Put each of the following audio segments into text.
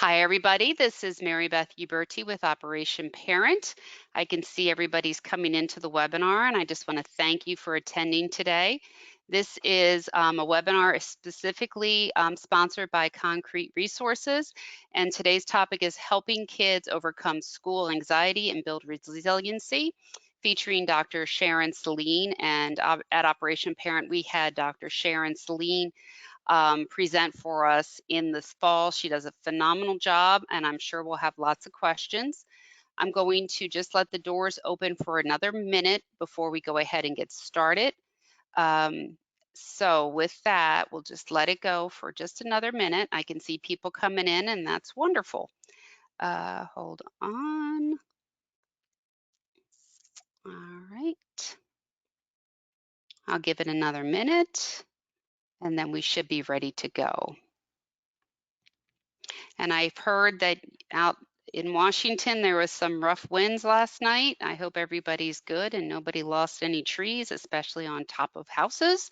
Hi, everybody. This is Mary Beth Uberti with Operation Parent. I can see everybody's coming into the webinar, and I just want to thank you for attending today. This is a webinar specifically sponsored by Concrete Resources, and today's topic is helping kids overcome school anxiety and build resiliency, featuring Dr. Sharon Celine. And at Operation Parent, we had Dr. Sharon Celine present for us in this fall. She does a phenomenal job, and I'm sure we'll have lots of questions. I'm going to just let the doors open for another minute before we go ahead and get started. So with that, we'll just let it go for just another minute. I can see people coming in, and that's wonderful. Hold on. All right. I'll give it another minute, and then we should be ready to go. And I've heard that out in Washington, there was some rough winds last night. I hope everybody's good and nobody lost any trees, especially on top of houses.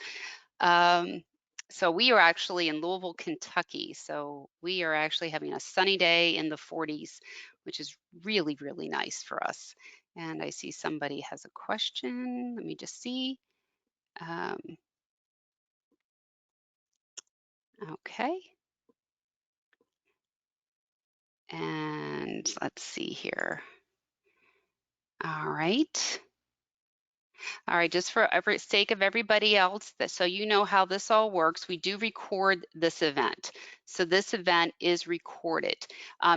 So we are actually in Louisville, Kentucky. So we are actually having a sunny day in the 40s, which is really, really nice for us. And I see somebody has a question. Let me just see. Okay. And let's see here. All right. All right, just for sake of everybody else, so you know how this all works, we do record this event. So this event is recorded.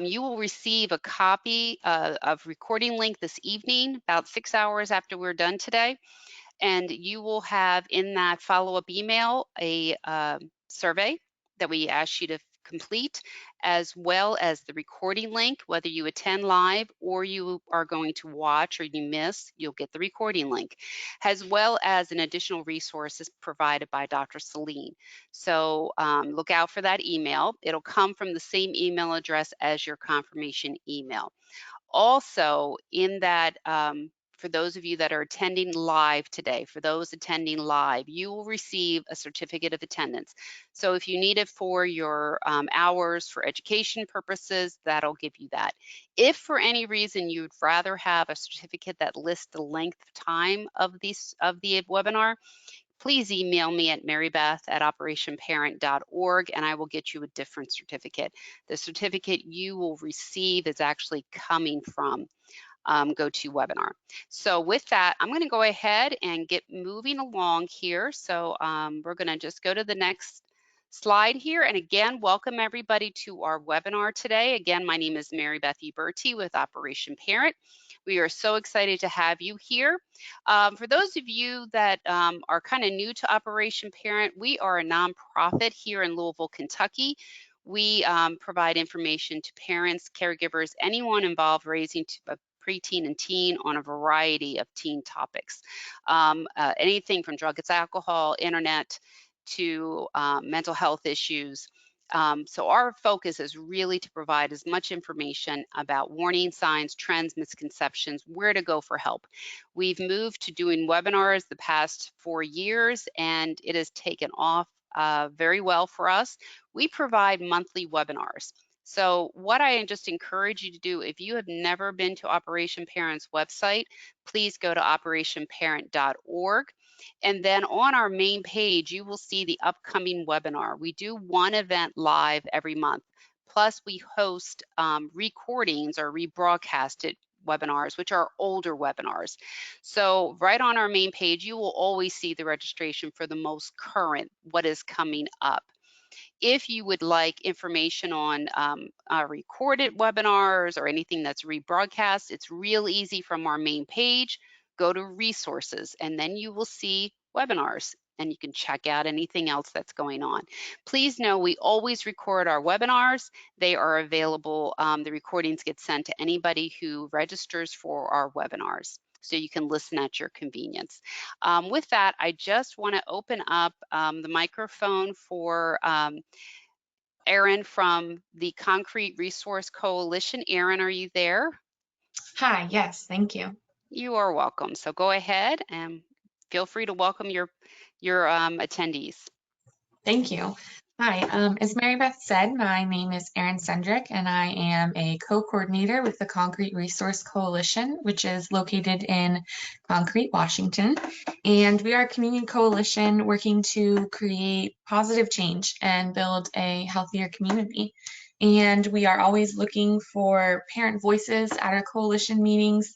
You will receive a copy of recording link this evening, about 6 hours after we're done today. And you will have in that follow-up email a survey that we ask you to complete, as well as the recording link. Whether you attend live or you are going to watch or you miss, you'll get the recording link, as well as an additional resources provided by Dr. Celine. So look out for that email. It'll come from the same email address as your confirmation email. Also, in that, for those of you that are attending live today, for those attending live, you will receive a certificate of attendance. So if you need it for your hours for education purposes, that'll give you that. If for any reason you'd rather have a certificate that lists the length of time of the webinar, please email me at marybeth@operationparent.org and I will get you a different certificate. The certificate you will receive is actually coming from GoToWebinar. So with that, I'm going to go ahead and get moving along here. So we're going to just go to the next slide here. And again, welcome everybody to our webinar today. Again, my name is Mary Beth Uberti with Operation Parent. We are so excited to have you here. For those of you that are kind of new to Operation Parent, we are a nonprofit here in Louisville, Kentucky. We provide information to parents, caregivers, anyone involved raising a preteen and teen on a variety of teen topics. Anything from drugs, alcohol, internet, to mental health issues. So our focus is really to provide as much information about warning signs, trends, misconceptions, where to go for help. We've moved to doing webinars the past 4 years, and it has taken off very well for us. We provide monthly webinars. So what I just encourage you to do, if you have never been to Operation Parent's website, please go to operationparent.org. And then on our main page, you will see the upcoming webinar. We do one event live every month. Plus we host recordings or rebroadcasted webinars, which are older webinars. So right on our main page, you will always see the registration for the most current, what is coming up. If you would like information on recorded webinars or anything that's rebroadcast, it's real easy from our main page. Go to resources and then you will see webinars and you can check out anything else that's going on. Please know we always record our webinars. They are available. The recordings get sent to anybody who registers for our webinars, so you can listen at your convenience. With that, I just want to open up the microphone for Erin from the Concrete Resource Coalition. Erin, are you there? Hi, yes, thank you. You are welcome. So go ahead and feel free to welcome your attendees. Thank you. Hi, as Mary Beth said, my name is Erin Sendrick, and I am a co-coordinator with the Concrete Resource Coalition, which is located in Concrete, Washington. And we are a community coalition working to create positive change and build a healthier community. And we are always looking for parent voices at our coalition meetings.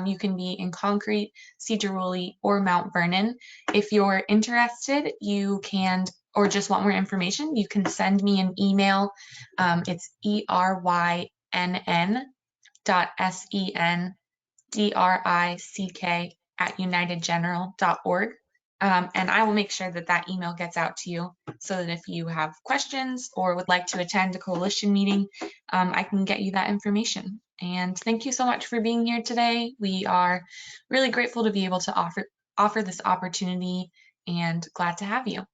You can be in Concrete, Cedar Woolley, or Mount Vernon. If you're interested, you can or just want more information, you can send me an email. It's erynn.sendrick@unitedgeneral.org. And I will make sure that that email gets out to you so that if you have questions or would like to attend a coalition meeting, I can get you that information. And thank you so much for being here today. We are really grateful to be able to offer this opportunity and glad to have you.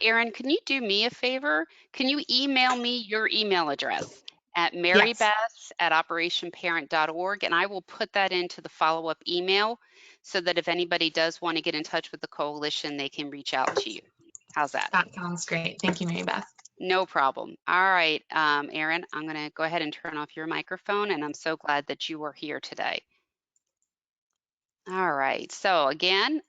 Erin, can you do me a favor? Can you email me your email address at Yes. marybeth@operationparent.org, and I will put that into the follow-up email so that if anybody does want to get in touch with the coalition, they can reach out to you. How's that? That sounds great. Thank you, Mary Beth. No problem. All right, Erin, I'm going to go ahead and turn off your microphone, and I'm so glad that you are here today. All right. So again,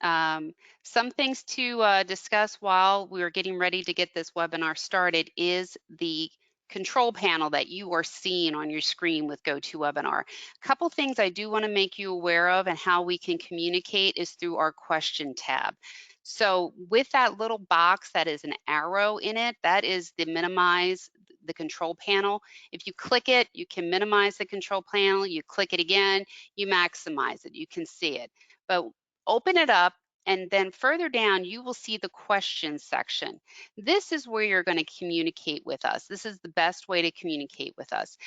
some things to discuss while we're getting ready to get this webinar started is the control panel that you are seeing on your screen with GoToWebinar. A couple things I do want to make you aware of and how we can communicate is through our question tab. So with that little box that is an arrow in it, that is the minimize the control panel. If you click it, you can minimize the control panel. You click it again, you maximize it, you can see it. But open it up, and then further down, you will see the questions section. This is where you're going to communicate with us. This is the best way to communicate with us.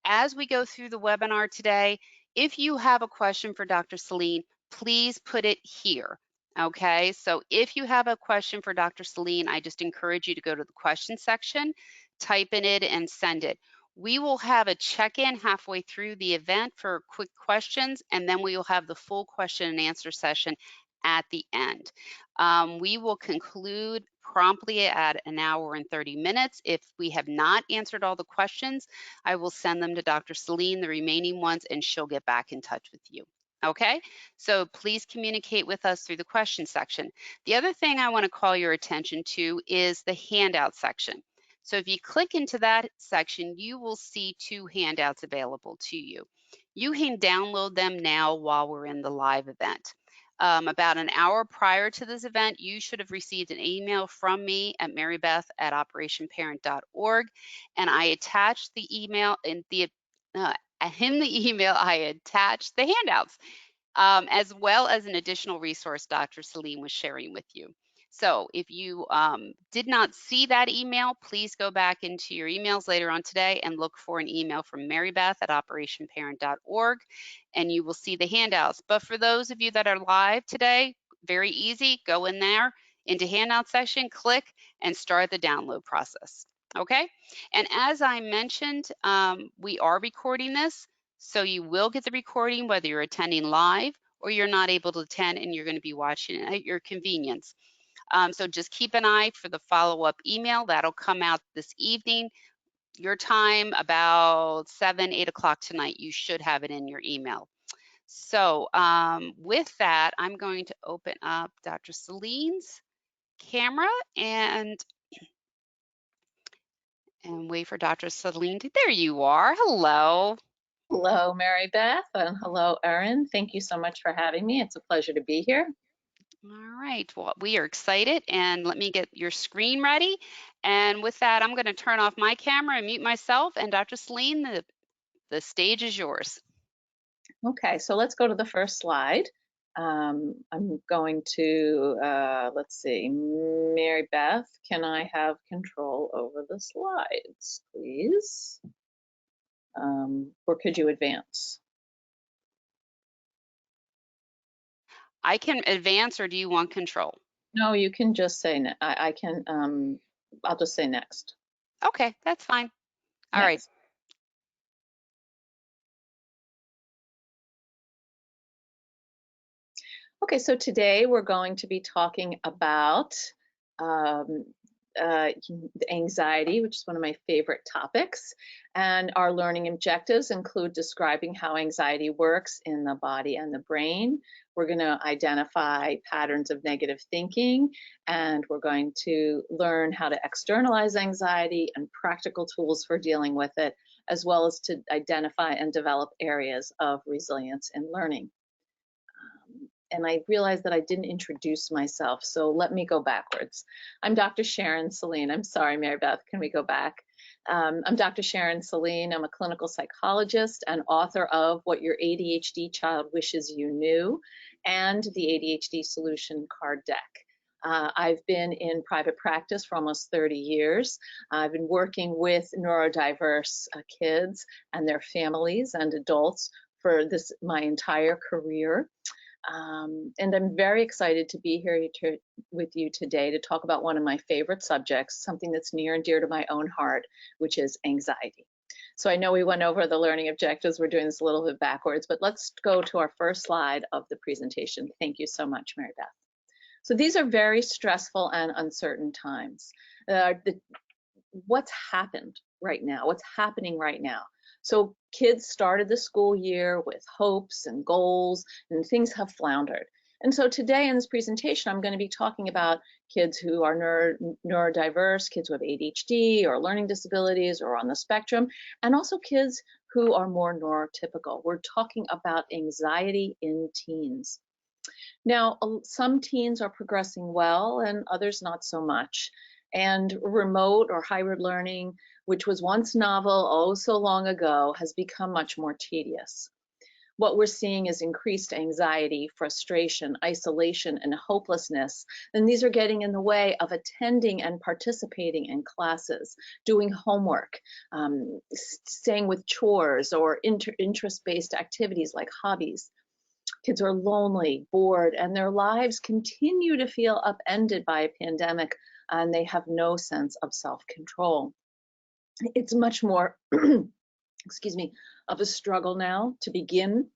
As we go through the webinar today, if you have a question for Dr. Celine, please put it here. Okay, so if you have a question for Dr. Celine, I just encourage you to go to the question section, type in it, and send it. We will have a check-in halfway through the event for quick questions, and then we will have the full question and answer session at the end. We will conclude promptly at an hour and 30 minutes. If we have not answered all the questions, I will send them to Dr. Celine, the remaining ones, and she'll get back in touch with you. Okay, so please communicate with us through the question section. The other thing I want to call your attention to is the handout section. So if you click into that section, you will see two handouts available to you. You can download them now while we're in the live event. About an hour prior to this event, you should have received an email from me at marybeth@operationparent.org, and I attached the email in the email I attached the handouts, as well as an additional resource Dr. Celine was sharing with you. So if you did not see that email, please go back into your emails later on today and look for an email from marybeth@operationparent.org, and you will see the handouts. But for those of you that are live today, very easy, go in there into handout section, click, and start the download process. Okay, and as I mentioned, we are recording this, so you will get the recording whether you're attending live or you're not able to attend and you're going to be watching it at your convenience. So just keep an eye for the follow-up email. That'll come out this evening, your time, about 7, 8 o'clock tonight. You should have it in your email. So with that, I'm going to open up Dr. Celine's camera and wait for Dr. Celine. There you are. Hello. Hello, Mary Beth, and hello, Erin. Thank you so much for having me. It's a pleasure to be here. All right, well, we are excited, and let me get your screen ready. And with that, I'm going to turn off my camera and mute myself. And Dr. Celine, the stage is yours. Okay, so let's go to the first slide. I'm going to, let's see, Mary Beth, can I have control over the slides, please? Or could you advance? I can advance, or do you want control? No, you can just say, I can, I'll just say next. Okay, that's fine. All right. Next. Okay, so today we're going to be talking about anxiety, which is one of my favorite topics. And our learning objectives include describing how anxiety works in the body and the brain. We're going to identify patterns of negative thinking, and we're going to learn how to externalize anxiety and practical tools for dealing with it, as well as to identify and develop areas of resilience in learning. And I realized that I didn't introduce myself, so let me go backwards. I'm Dr. Sharon Saline. I'm sorry, Mary Beth, can we go back? I'm Dr. Sharon Saline. I'm a clinical psychologist and author of What Your ADHD Child Wishes You Knew and the ADHD Solution Card Deck. I've been in private practice for almost 30 years. I've been working with neurodiverse kids and their families and adults for my entire career. And I'm very excited to be here with you today to talk about one of my favorite subjects, something that's near and dear to my own heart, which is anxiety. So I know we went over the learning objectives. We're doing this a little bit backwards, but let's go to our first slide of the presentation. Thank you so much, Mary Beth. So these are very stressful and uncertain times. What's happened right now? What's happening right now? So kids started the school year with hopes and goals, and things have floundered. And so today in this presentation, I'm going to be talking about kids who are neurodiverse, kids who have ADHD or learning disabilities or on the spectrum, and also kids who are more neurotypical. We're talking about anxiety in teens. Now, some teens are progressing well and others not so much. And remote or hybrid learning, which was once novel oh so long ago, has become much more tedious. What we're seeing is increased anxiety, frustration, isolation, and hopelessness. And these are getting in the way of attending and participating in classes, doing homework, staying with chores or interest-based activities like hobbies. Kids are lonely, bored, and their lives continue to feel upended by a pandemic, and they have no sense of self-control. It's much more, excuse me, of a struggle now to begin,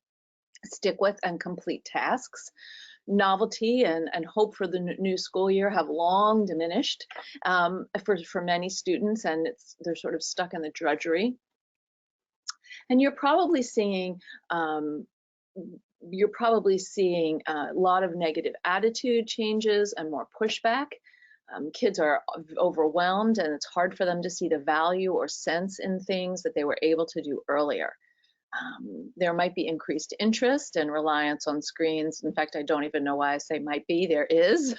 stick with, and complete tasks. Novelty and hope for the new school year have long diminished for many students, and they're sort of stuck in the drudgery. And you're probably seeing a lot of negative attitude changes and more pushback. Kids are overwhelmed, and it's hard for them to see the value or sense in things that they were able to do earlier. There might be increased interest and reliance on screens. In fact, I don't even know why I say might be, there is.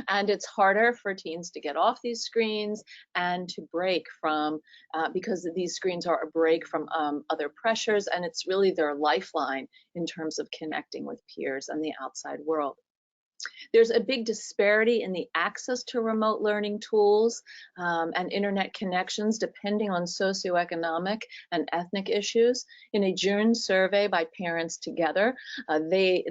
And it's harder for teens to get off these screens and to break from, because these screens are a break from other pressures, and it's really their lifeline in terms of connecting with peers and the outside world. There's a big disparity in the access to remote learning tools and internet connections depending on socioeconomic and ethnic issues. In a June survey by Parents Together, the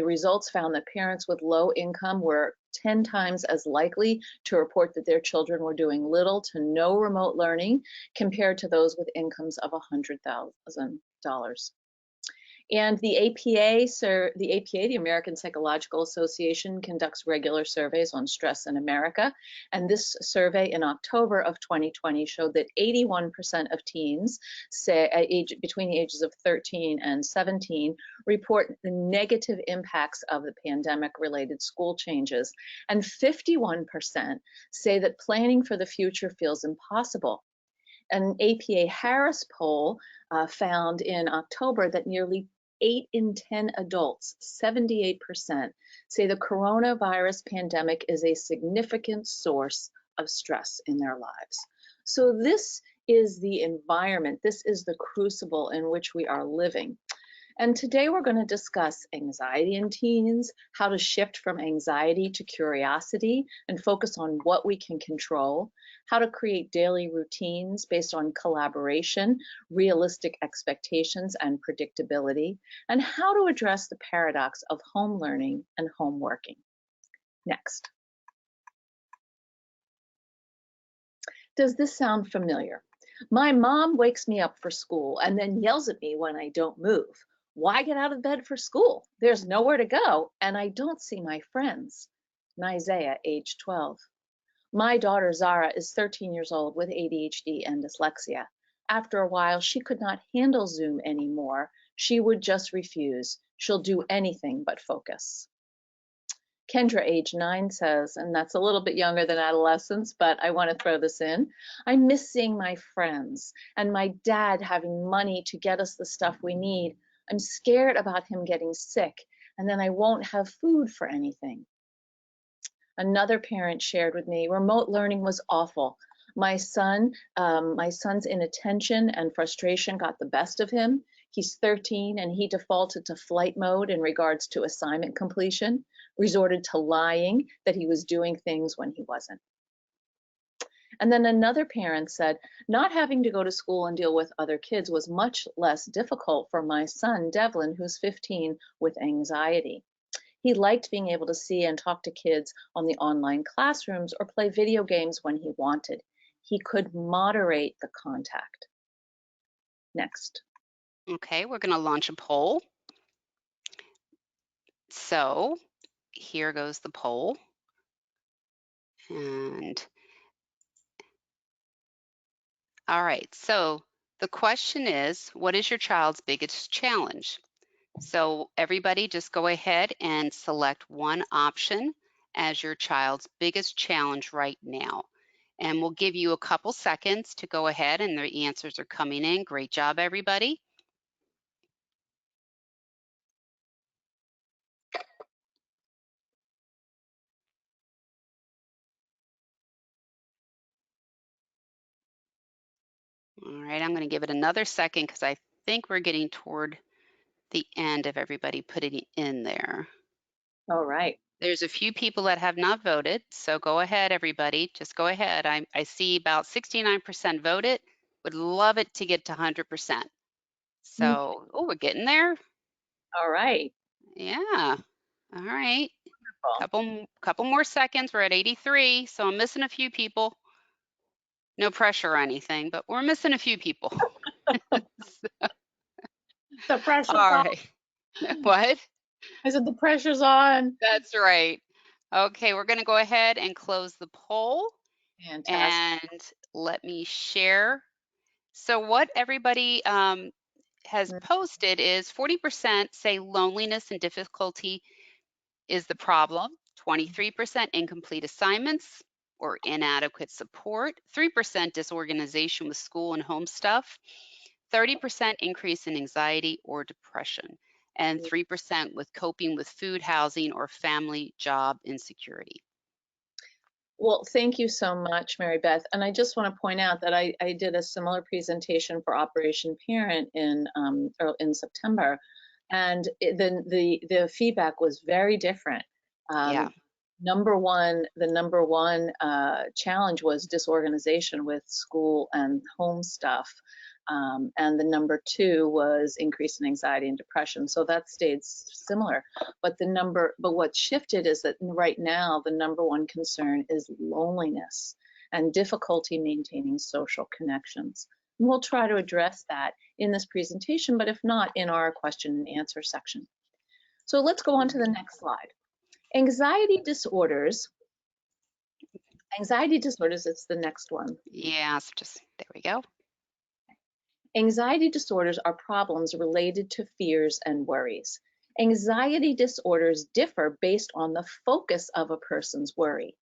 results found that parents with low income were 10 times as likely to report that their children were doing little to no remote learning compared to those with incomes of $100,000. And the APA, the American Psychological Association, conducts regular surveys on stress in America. And this survey in October of 2020 showed that 81% of teens between the ages of 13 and 17 report the negative impacts of the pandemic-related school changes. And 51% say that planning for the future feels impossible. An APA Harris poll found in October that nearly 8 in 10 adults, 78%, say the coronavirus pandemic is a significant source of stress in their lives. So this is the environment, this is the crucible in which we are living. And today we're going to discuss anxiety in teens, how to shift from anxiety to curiosity and focus on what we can control, how to create daily routines based on collaboration, realistic expectations, and predictability, and how to address the paradox of home learning and home working. Next. Does this sound familiar? My mom wakes me up for school and then yells at me when I don't move. Why get out of bed for school? There's nowhere to go, and I don't see my friends. Isaiah, age 12. My daughter Zara is 13 years old with ADHD and dyslexia. After a while, she could not handle Zoom anymore. She would just refuse. She'll do anything but focus. Kendra, age 9, says, and that's a little bit younger than adolescence, but I want to throw this in. I miss seeing my friends and my dad having money to get us the stuff we need. I'm scared about him getting sick, and then I won't have food for anything. Another parent shared with me, remote learning was awful. My son's inattention and frustration got the best of him. He's 13 and he defaulted to flight mode in regards to assignment completion, resorted to lying that he was doing things when he wasn't. And then another parent said, not having to go to school and deal with other kids was much less difficult for my son, Devlin, who's 15, with anxiety. He liked being able to see and talk to kids on the online classrooms or play video games when he wanted. He could moderate the contact. Next. Okay, we're going to launch a poll. So here goes the poll. And all right, so the question is, what is your child's biggest challenge? So everybody just go ahead and select one option as your child's biggest challenge right now. And we'll give you a couple seconds to go ahead, and the answers are coming in. Great job, everybody. All right, I'm going to give it another second because I think we're getting toward the end of everybody putting it in there. All right. There's a few people that have not voted, so go ahead, everybody. Just go ahead. I see about 69% voted. Would love it to get to 100%. So, oh, we're getting there. All right. Yeah. All right. Wonderful. Couple more seconds. We're at 83, so I'm missing a few people. No pressure or anything, but we're missing a few people. The pressure's All on. right. What? I said the pressure's on. That's right. Okay, we're going to go ahead and close the poll. Fantastic. And let me share. So what everybody has posted is 40% say loneliness and difficulty is the problem, 23% incomplete assignments or inadequate support, 3% disorganization with school and home stuff, 30% increase in anxiety or depression, and 3% with coping with food, housing, or family job insecurity. Well, thank you so much, Mary Beth. And I just want to point out that I did a similar presentation for Operation Parent in September, and the feedback was very different. Yeah. The number one challenge was disorganization with school and home stuff. And the number 2 was increase in anxiety and depression. So that stayed similar. But what shifted is that right now the number 1 concern is loneliness and difficulty maintaining social connections. And we'll try to address that in this presentation, but if not, in our question and answer section. So let's go on to the next slide. Anxiety disorders, it's the next one. Yeah, so just, there we go. Anxiety disorders are problems related to fears and worries. Anxiety disorders differ based on the focus of a person's worry.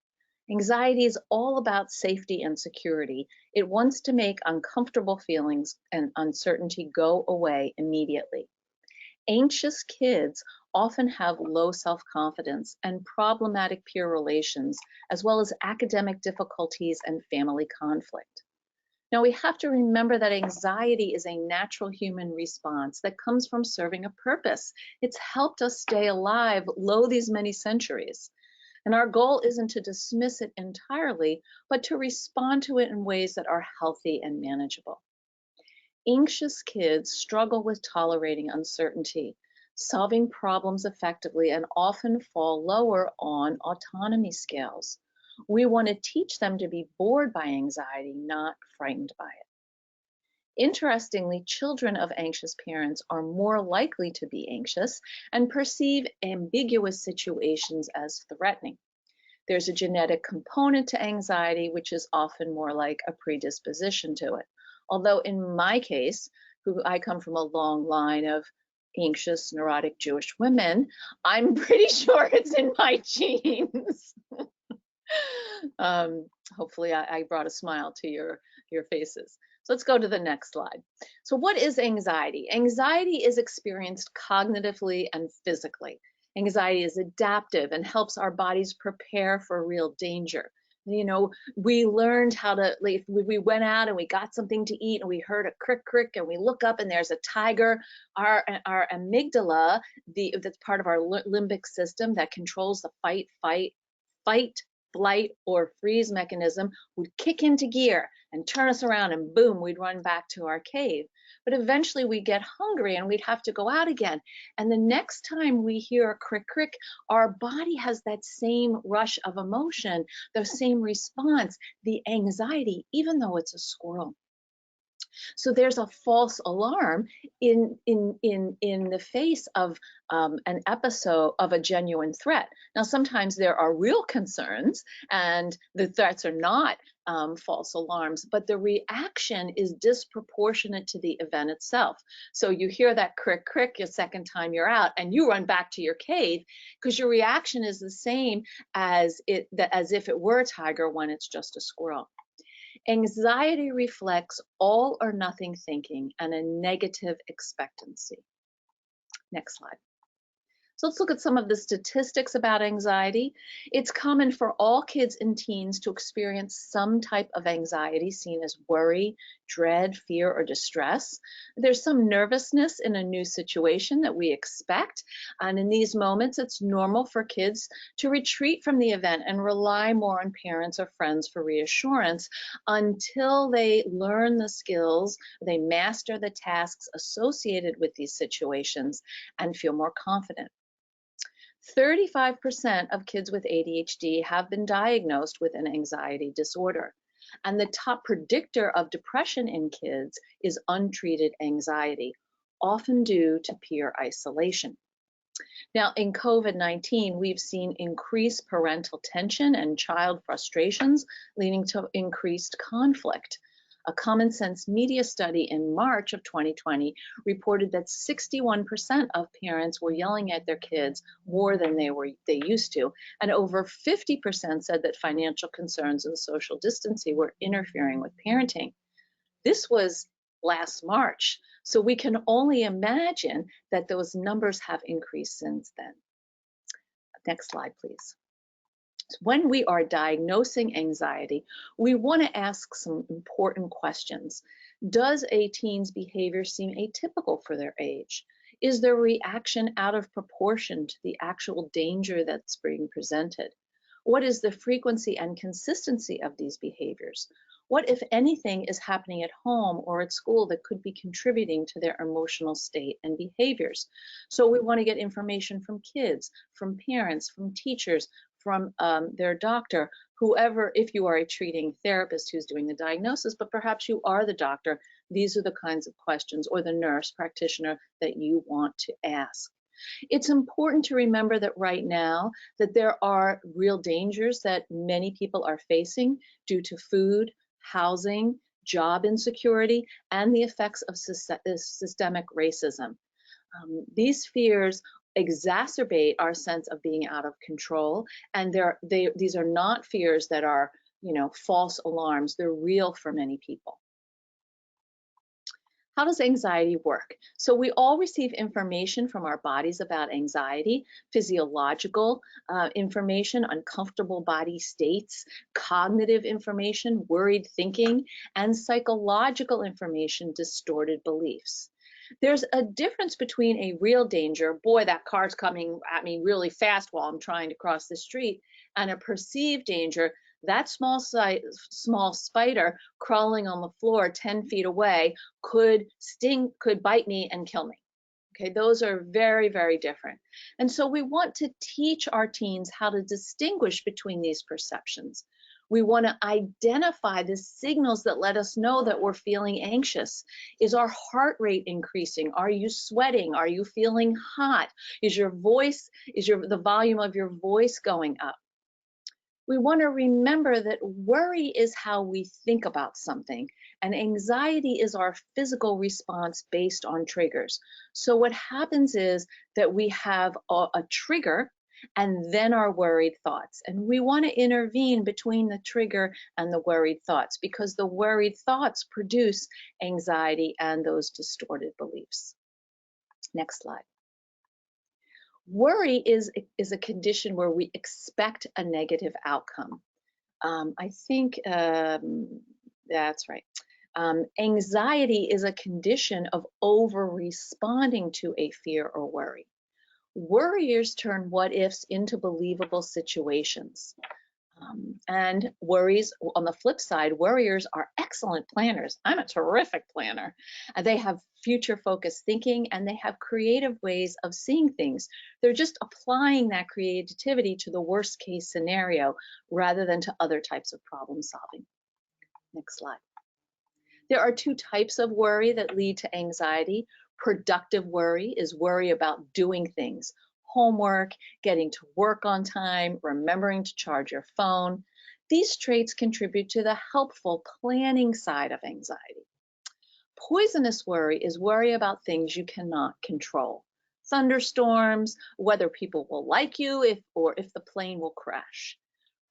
Anxiety is all about safety and security. It wants to make uncomfortable feelings and uncertainty go away immediately. Anxious kids often have low self-confidence and problematic peer relations, as well as academic difficulties and family conflict. Now, we have to remember that anxiety is a natural human response that comes from serving a purpose. It's helped us stay alive lo these many centuries. And our goal isn't to dismiss it entirely, but to respond to it in ways that are healthy and manageable. Anxious kids struggle with tolerating uncertainty, solving problems effectively, and often fall lower on autonomy scales. We want to teach them to be bored by anxiety, not frightened by it. Interestingly, children of anxious parents are more likely to be anxious and perceive ambiguous situations as threatening. There's a genetic component to anxiety, which is often more like a predisposition to it. Although in my case, who I come from a long line of anxious, neurotic Jewish women, I'm pretty sure it's in my genes. Hopefully I brought a smile to your faces. So let's go to the next slide. So what is anxiety? Anxiety is experienced cognitively and physically. Anxiety is adaptive and helps our bodies prepare for real danger. You know, we learned how to, like, we went out and we got something to eat and we heard a crick crick and we look up and there's a tiger. Our amygdala, that's part of our limbic system that controls the fight, flight, or freeze mechanism, would kick into gear and turn us around, and boom, we'd run back to our cave. But eventually we'd get hungry and we'd have to go out again. And the next time we hear a crick crick, our body has that same rush of emotion, the same response, the anxiety, even though it's a squirrel. So there's a false alarm in the face of an episode of a genuine threat. Now, sometimes there are real concerns, and the threats are not false alarms, but the reaction is disproportionate to the event itself. So you hear that crick crick your second time you're out, and you run back to your cave because your reaction is the same as if it were a tiger when it's just a squirrel. Anxiety reflects all or nothing thinking and a negative expectancy. Next slide. So let's look at some of the statistics about anxiety. It's common for all kids and teens to experience some type of anxiety seen as worry, dread, fear, or distress. There's some nervousness in a new situation that we expect. And in these moments, it's normal for kids to retreat from the event and rely more on parents or friends for reassurance until they learn the skills, they master the tasks associated with these situations and feel more confident. 35% of kids with ADHD have been diagnosed with an anxiety disorder. And the top predictor of depression in kids is untreated anxiety, often due to peer isolation. Now, in COVID-19, we've seen increased parental tension and child frustrations, leading to increased conflict. A Common Sense Media study in March of 2020 reported that 61% of parents were yelling at their kids more than they used to, and over 50% said that financial concerns and social distancing were interfering with parenting. This was last March, so we can only imagine that those numbers have increased since then. Next slide, please. When we are diagnosing anxiety, we want to ask some important questions. Does a teen's behavior seem atypical for their age? Is their reaction out of proportion to the actual danger that's being presented? What is the frequency and consistency of these behaviors? What, if anything, is happening at home or at school that could be contributing to their emotional state and behaviors? So we want to get information from kids, from parents, from teachers, from their doctor, whoever, if you are a treating therapist who's doing the diagnosis, but perhaps you are the doctor, these are the kinds of questions, or the nurse practitioner that you want to ask. It's important to remember that right now that there are real dangers that many people are facing due to food, housing, job insecurity, and the effects of systemic racism. These fears exacerbate our sense of being out of control, and these are not fears that are, false alarms. They're real for many people. How does anxiety work? So we all receive information from our bodies about anxiety, physiological information, uncomfortable body states, cognitive information, worried thinking, and psychological information, distorted beliefs. There's a difference between a real danger, boy, that car's coming at me really fast while I'm trying to cross the street, and a perceived danger, that small spider crawling on the floor 10 feet away could bite me and kill me. Okay, those are very, very different. And so we want to teach our teens how to distinguish between these perceptions. We want to identify the signals that let us know that we're feeling anxious. Is our heart rate increasing? Are you sweating? Are you feeling hot? Is the volume of your voice going up? We want to remember that worry is how we think about something, and anxiety is our physical response based on triggers. So what happens is that we have a trigger and then our worried thoughts. And we want to intervene between the trigger and the worried thoughts, because the worried thoughts produce anxiety and those distorted beliefs. Next slide. Worry is a condition where we expect a negative outcome. I think that's right. Anxiety is a condition of over responding to a fear or worry. Worriers turn what ifs into believable situations. And worries, on the flip side, worriers are excellent planners. I'm a terrific planner. They have future focused thinking and they have creative ways of seeing things. They're just applying that creativity to the worst case scenario rather than to other types of problem solving. Next slide. There are two types of worry that lead to anxiety. Productive worry is worry about doing things. Homework, getting to work on time, remembering to charge your phone. These traits contribute to the helpful planning side of anxiety. Poisonous worry is worry about things you cannot control. Thunderstorms, whether people will like you or if the plane will crash.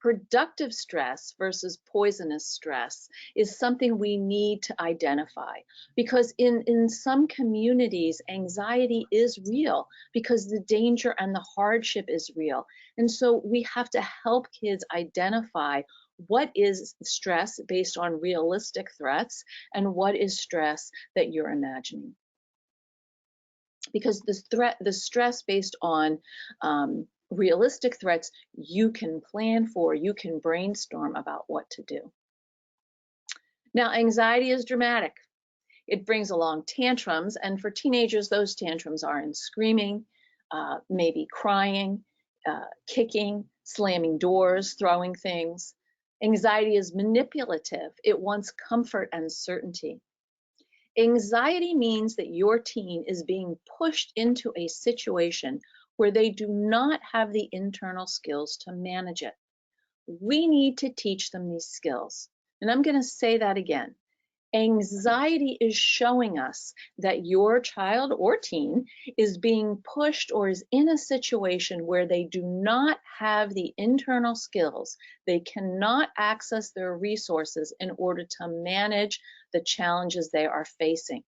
Productive stress versus poisonous stress is something we need to identify, because in some communities, anxiety is real because the danger and the hardship is real. And so we have to help kids identify what is stress based on realistic threats and what is stress that you're imagining. Because the stress based on realistic threats, you can plan for, you can brainstorm about what to do. Now, anxiety is dramatic. It brings along tantrums, and for teenagers, those tantrums are in screaming, maybe crying, kicking, slamming doors, throwing things. Anxiety is manipulative. It wants comfort and certainty. Anxiety means that your teen is being pushed into a situation where they do not have the internal skills to manage it. We need to teach them these skills. And I'm going to say that again. Anxiety is showing us that your child or teen is being pushed or is in a situation where they do not have the internal skills. They cannot access their resources in order to manage the challenges they are facing.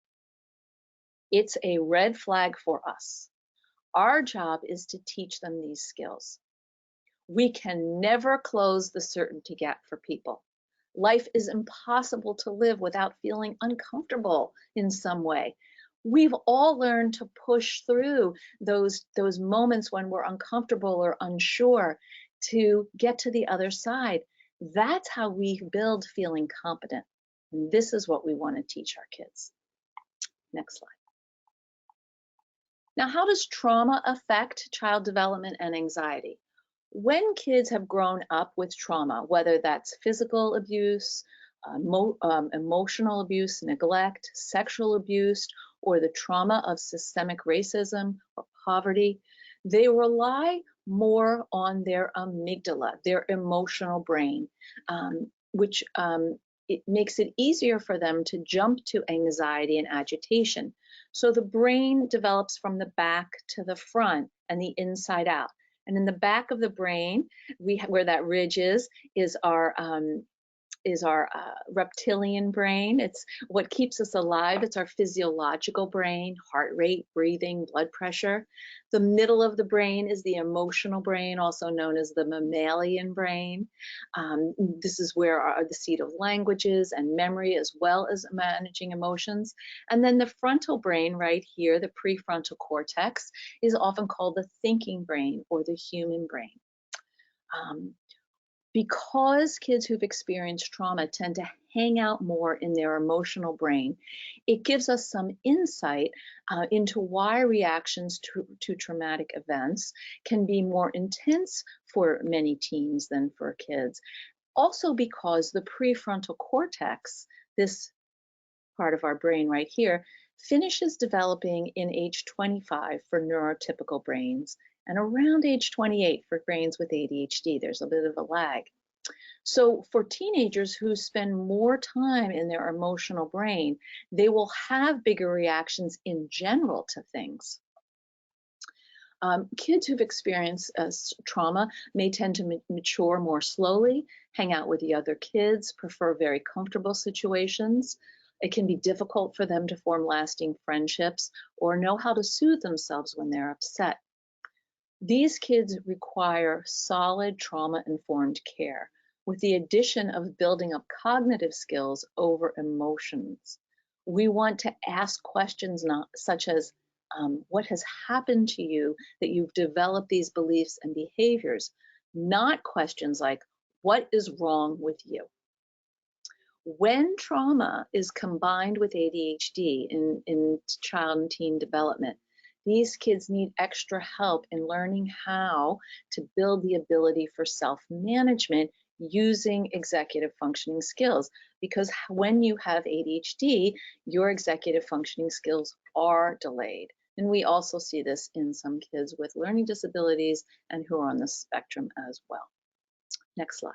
It's a red flag for us. Our job is to teach them these skills. We can never close the certainty gap for people. Life is impossible to live without feeling uncomfortable in some way. We've all learned to push through those moments when we're uncomfortable or unsure to get to the other side. That's how we build feeling competent. And this is what we want to teach our kids. Next slide. Now, how does trauma affect child development and anxiety? When kids have grown up with trauma, whether that's physical abuse, emotional abuse, neglect, sexual abuse, or the trauma of systemic racism or poverty, they rely more on their amygdala, their emotional brain, which it makes it easier for them to jump to anxiety and agitation. So the brain develops from the back to the front and the inside out. And in the back of the brain, where that ridge is our reptilian brain. It's what keeps us alive. It's our physiological brain, heart rate, breathing, blood pressure. The middle of the brain is the emotional brain, also known as the mammalian brain. This is where the seat of languages and memory, as well as managing emotions. And then the frontal brain right here, the prefrontal cortex, is often called the thinking brain or the human brain. Because kids who've experienced trauma tend to hang out more in their emotional brain, it gives us some insight into why reactions to traumatic events can be more intense for many teens than for kids. Also because the prefrontal cortex, this part of our brain right here, finishes developing in age 25 for neurotypical brains and around age 28 for brains with ADHD. There's a bit of a lag. So for teenagers who spend more time in their emotional brain, they will have bigger reactions in general to things. Kids who've experienced trauma may tend to mature more slowly, hang out with the other kids, prefer very comfortable situations. It can be difficult for them to form lasting friendships or know how to soothe themselves when they're upset. These kids require solid trauma-informed care, with the addition of building up cognitive skills over emotions. We want to ask questions such as, what has happened to you that you've developed these beliefs and behaviors? Not questions like, what is wrong with you? When trauma is combined with ADHD in child and teen development, these kids need extra help in learning how to build the ability for self-management using executive functioning skills. Because when you have ADHD, your executive functioning skills are delayed. And we also see this in some kids with learning disabilities and who are on the spectrum as well. Next slide.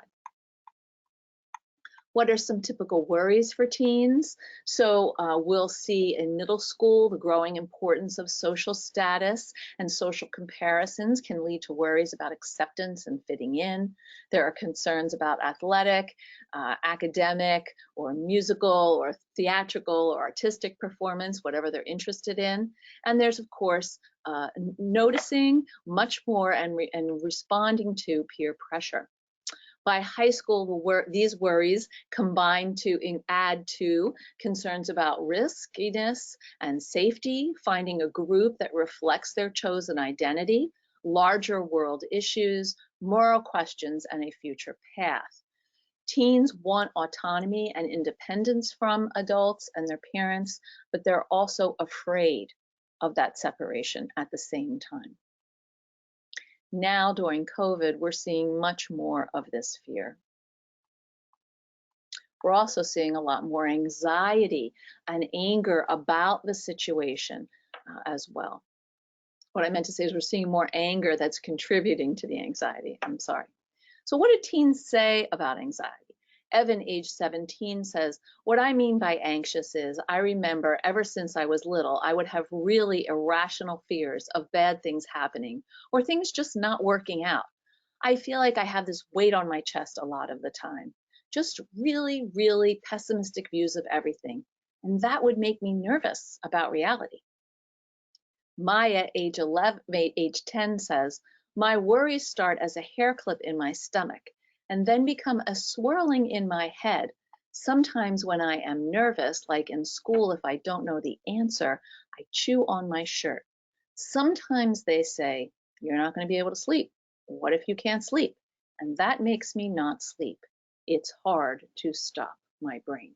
What are some typical worries for teens? So we'll see in middle school, the growing importance of social status and social comparisons can lead to worries about acceptance and fitting in. There are concerns about athletic, academic, or musical, or theatrical, or artistic performance, whatever they're interested in. And there's, of course, noticing much more and responding to peer pressure. By high school, these worries combine to add to concerns about riskiness and safety, finding a group that reflects their chosen identity, larger world issues, moral questions, and a future path. Teens want autonomy and independence from adults and their parents, but they're also afraid of that separation at the same time. Now, during COVID, we're seeing much more of this fear. We're also seeing a lot more anxiety and anger about the situation as well. What I meant to say is we're seeing more anger that's contributing to the anxiety. I'm sorry. So what do teens say about anxiety? Evan, age 17, says, what I mean by anxious is I remember ever since I was little, I would have really irrational fears of bad things happening or things just not working out. I feel like I have this weight on my chest a lot of the time. Just really, really pessimistic views of everything. And that would make me nervous about reality. Maya, age 10, says, my worries start as a hair clip in my stomach and then become a swirling in my head. Sometimes when I am nervous, like in school, if I don't know the answer, I chew on my shirt. Sometimes they say, you're not going to be able to sleep. What if you can't sleep? And that makes me not sleep. It's hard to stop my brain.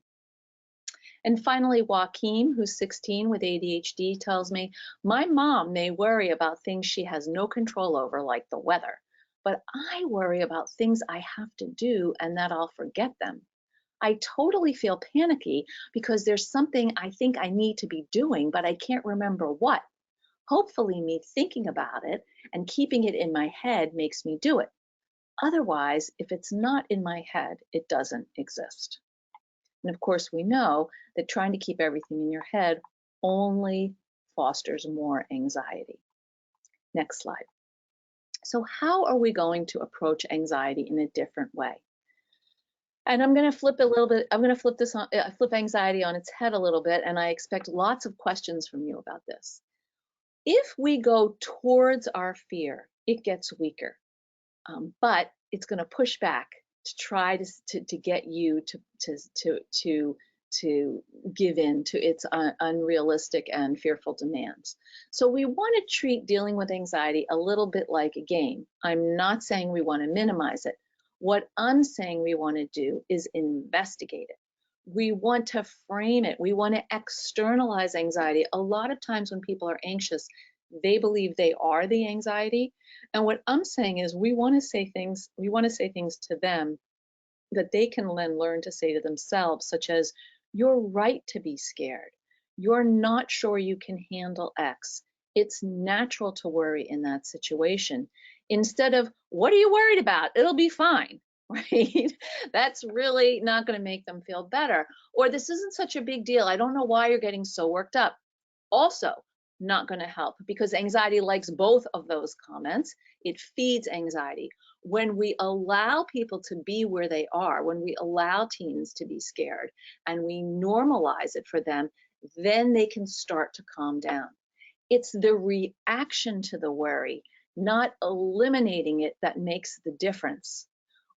And finally, Joaquin, who's 16 with ADHD, tells me, my mom may worry about things she has no control over, like the weather, but I worry about things I have to do and that I'll forget them. I totally feel panicky because there's something I think I need to be doing, but I can't remember what. Hopefully me thinking about it and keeping it in my head makes me do it. Otherwise, if it's not in my head, it doesn't exist. And of course, we know that trying to keep everything in your head only fosters more anxiety. Next slide. So how are we going to approach anxiety in a different way? And I'm going to flip a little bit, I'm going to flip anxiety on its head a little bit, and I expect lots of questions from you about this. If we go towards our fear, it gets weaker, but it's going to push back to try to get you to give in to its unrealistic and fearful demands. So we want to treat dealing with anxiety a little bit like a game. I'm not saying we want to minimize it. What I'm saying we want to do is investigate it. We want to frame it. We want to externalize anxiety. A lot of times when people are anxious, they believe they are the anxiety. And what I'm saying is we want to say things to them that they can then learn to say to themselves, such as, you're right to be scared. You're not sure you can handle X. It's natural to worry in that situation. Instead of, what are you worried about? It'll be fine. right? That's really not going to make them feel better. Or this isn't such a big deal. I don't know why you're getting so worked up. Also, not going to help, because anxiety likes both of those comments. It feeds anxiety. When we allow people to be where they are, when we allow teens to be scared and we normalize it for them, then they can start to calm down. It's the reaction to the worry, not eliminating it, that makes the difference.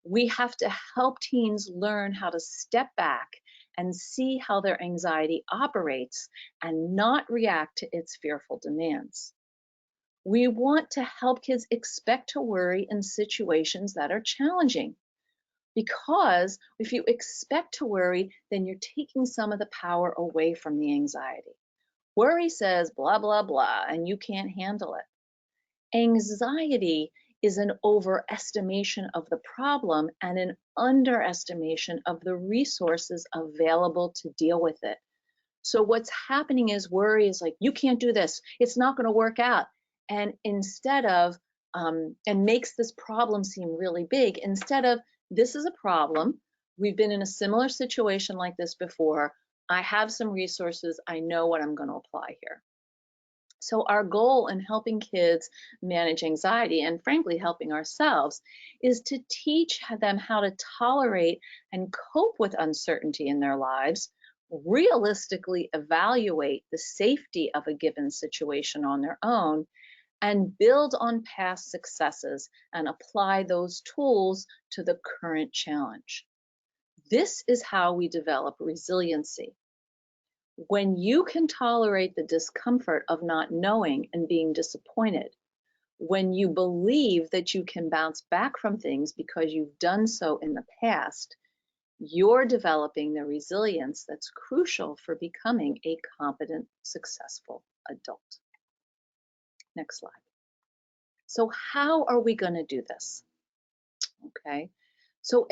We have to help teens learn how to step back and see how their anxiety operates and not react to its fearful demands. We want to help kids expect to worry in situations that are challenging, because if you expect to worry, then you're taking some of the power away from the anxiety. Worry says blah, blah, blah, and you can't handle it. Anxiety is an overestimation of the problem and an underestimation of the resources available to deal with it. So what's happening is worry is like, you can't do this, it's not going to work out. And instead of, and makes this problem seem really big, instead of, this is a problem, we've been in a similar situation like this before, I have some resources, I know what I'm going to apply here. So our goal in helping kids manage anxiety, and frankly helping ourselves, is to teach them how to tolerate and cope with uncertainty in their lives, realistically evaluate the safety of a given situation on their own, and build on past successes and apply those tools to the current challenge. This is how we develop resiliency. When you can tolerate the discomfort of not knowing and being disappointed, when you believe that you can bounce back from things because you've done so in the past, you're developing the resilience that's crucial for becoming a competent, successful adult. Next slide. So how are we going to do this? Okay, so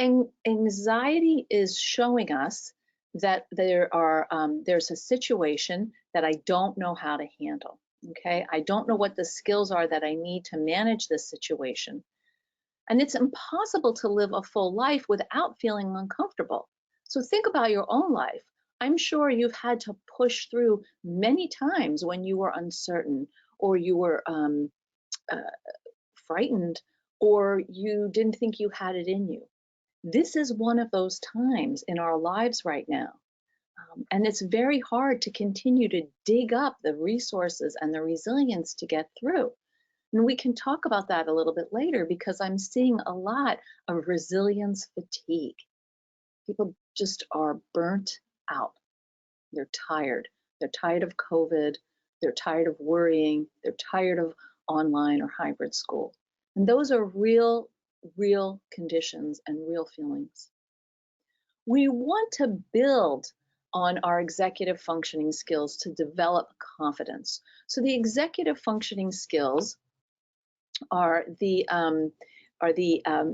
anxiety is showing us that there's a situation that I don't know how to handle. Okay, I don't know what the skills are that I need to manage this situation. And it's impossible to live a full life without feeling uncomfortable. So think about your own life. I'm sure you've had to push through many times when you were uncertain, or you were frightened, or you didn't think you had it in you. This is one of those times in our lives right now. And it's very hard to continue to dig up the resources and the resilience to get through. And we can talk about that a little bit later, because I'm seeing a lot of resilience fatigue. People just are burnt out. They're tired. They're tired of COVID. They're tired of worrying. They're tired of online or hybrid school. And those are real conditions and real feelings. We want to build on our executive functioning skills to develop confidence. So the executive functioning skills are the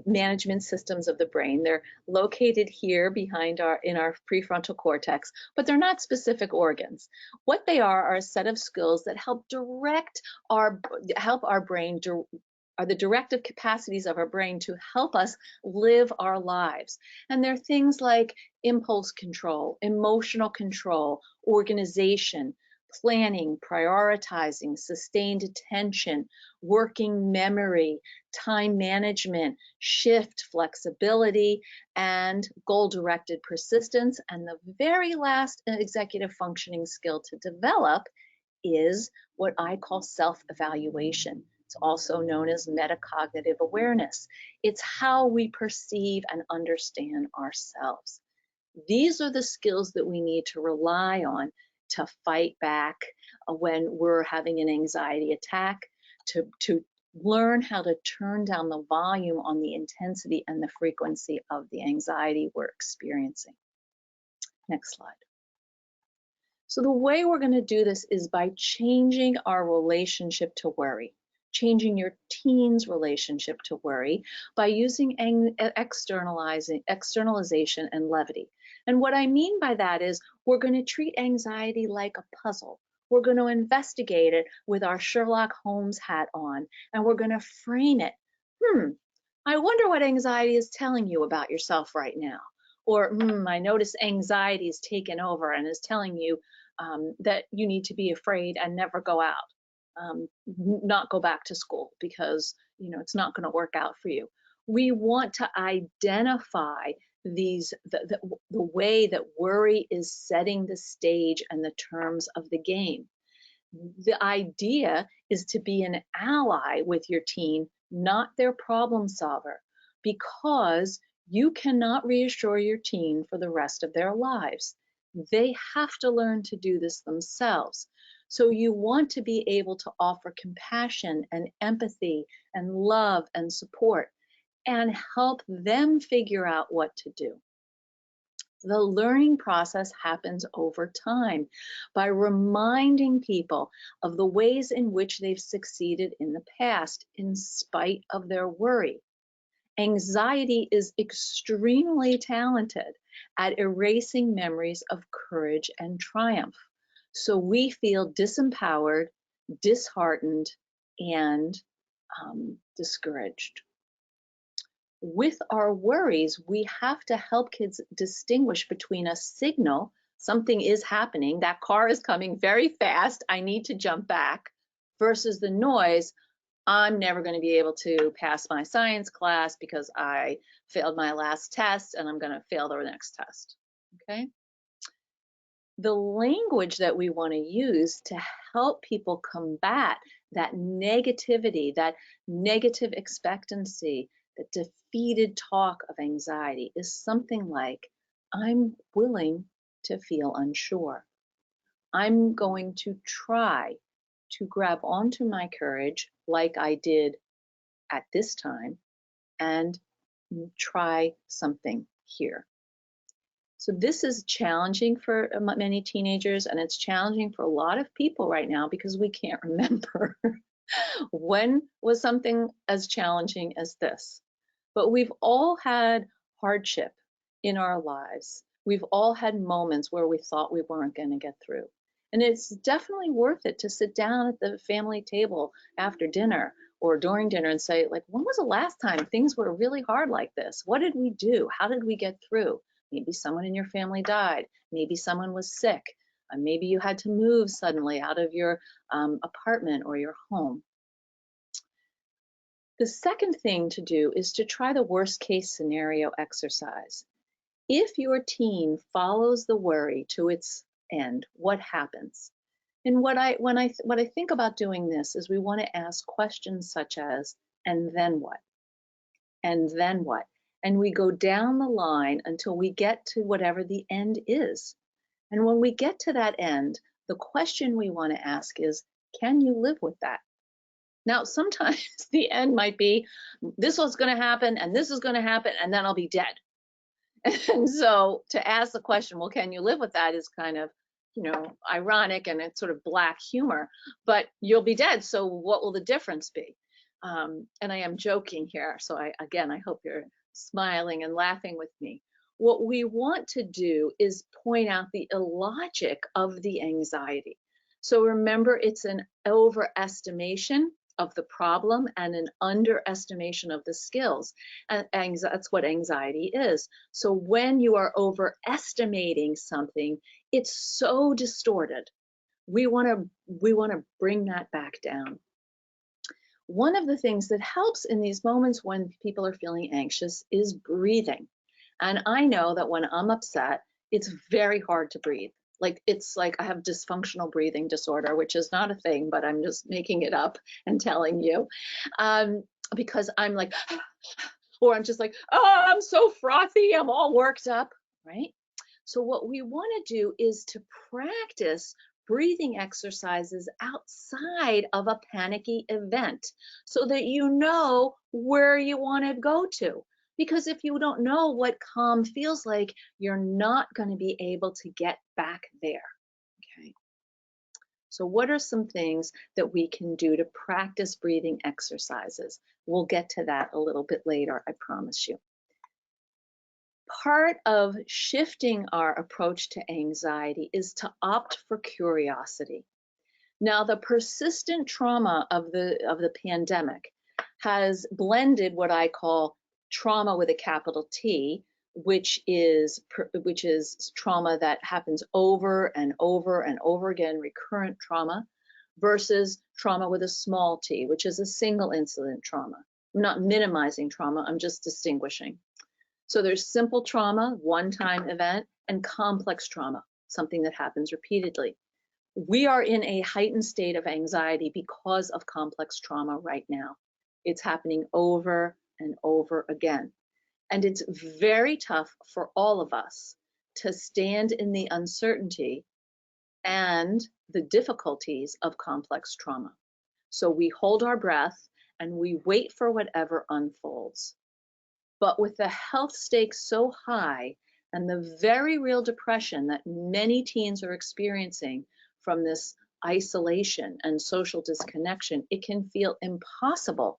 management systems of the brain. They're located here behind in our prefrontal cortex, but they're not specific organs. What they are a set of skills that help our brain, are the directive capacities of our brain to help us live our lives. And they're things like impulse control, emotional control, organization, planning, prioritizing, sustained attention, working memory, time management, shift, flexibility, and goal-directed persistence. And the very last executive functioning skill to develop is what I call self-evaluation. It's also known as metacognitive awareness. It's how we perceive and understand ourselves. These are the skills that we need to rely on to fight back when we're having an anxiety attack, to learn how to turn down the volume on the intensity and the frequency of the anxiety we're experiencing. Next slide. So the way we're going to do this is by changing our relationship to worry, changing your teen's relationship to worry by using externalization and levity. And what I mean by that is we're going to treat anxiety like a puzzle. We're going to investigate it with our Sherlock Holmes hat on, and we're going to frame it. I wonder what anxiety is telling you about yourself right now. Or, I notice anxiety is taken over and is telling you that you need to be afraid and never go out, not go back to school because, it's not going to work out for you. We want to identify the way that worry is setting the stage and the terms of the game. The idea is to be an ally with your teen, not their problem solver, because you cannot reassure your teen for the rest of their lives. They have to learn to do this themselves. So you want to be able to offer compassion and empathy and love and support and help them figure out what to do. The learning process happens over time by reminding people of the ways in which they've succeeded in the past in spite of their worry. Anxiety is extremely talented at erasing memories of courage and triumph. So we feel disempowered, disheartened, and discouraged. With our worries, we have to help kids distinguish between a signal, something is happening, that car is coming very fast, I need to jump back, versus the noise, I'm never going to be able to pass my science class because I failed my last test and I'm going to fail the next test. Okay? The language that we want to use to help people combat that negativity, that negative expectancy, that defeated talk of anxiety is something like, I'm willing to feel unsure. I'm going to try to grab onto my courage like I did at this time and try something here. So this is challenging for many teenagers, and it's challenging for a lot of people right now because we can't remember when was something as challenging as this. But we've all had hardship in our lives. We've all had moments where we thought we weren't going to get through. And it's definitely worth it to sit down at the family table after dinner or during dinner and say, like, when was the last time things were really hard like this? What did we do? How did we get through? Maybe someone in your family died. Maybe someone was sick. Maybe you had to move suddenly out of your apartment or your home. The second thing to do is to try the worst case scenario exercise. If your teen follows the worry to its end, what happens? And what I think about doing this is we want to ask questions such as, and then what? And then what? And we go down the line until we get to whatever the end is. And when we get to that end, the question we want to ask is, can you live with that? Now, sometimes the end might be, this was going to happen, and this is going to happen, and then I'll be dead. And so to ask the question, well, can you live with that is kind of, ironic, and it's sort of black humor, but you'll be dead. So what will the difference be? And I am joking here. So I hope you're smiling and laughing with me. What we want to do is point out the illogic of the anxiety. So remember, it's an overestimation of the problem and an underestimation of the skills. And that's what anxiety is. So when you are overestimating something, it's so distorted. We want to bring that back down. One of the things that helps in these moments when people are feeling anxious is breathing. And I know that when I'm upset, it's very hard to breathe. It's like I have dysfunctional breathing disorder, which is not a thing, but I'm just making it up and telling you. Because I'm like, or I'm just like, oh, I'm so frothy, I'm all worked up, right? So what we want to do is to practice breathing exercises outside of a panicky event so that you know where you want to go to. Because if you don't know what calm feels like, you're not going to be able to get back there. Okay. So what are some things that we can do to practice breathing exercises? We'll get to that a little bit later, I promise you. Part of shifting our approach to anxiety is to opt for curiosity. Now, the persistent trauma of the pandemic has blended what I call trauma with a capital T, which is trauma that happens over and over and over again, recurrent trauma, versus trauma with a small t, which is a single incident trauma. I'm not minimizing trauma, I'm just distinguishing. So there's simple trauma, one-time event, and complex trauma, something that happens repeatedly. We are in a heightened state of anxiety because of complex trauma right now. It's happening over and over again. And it's very tough for all of us to stand in the uncertainty and the difficulties of complex trauma. So we hold our breath and we wait for whatever unfolds. But with the health stakes so high and the very real depression that many teens are experiencing from this isolation and social disconnection, it can feel impossible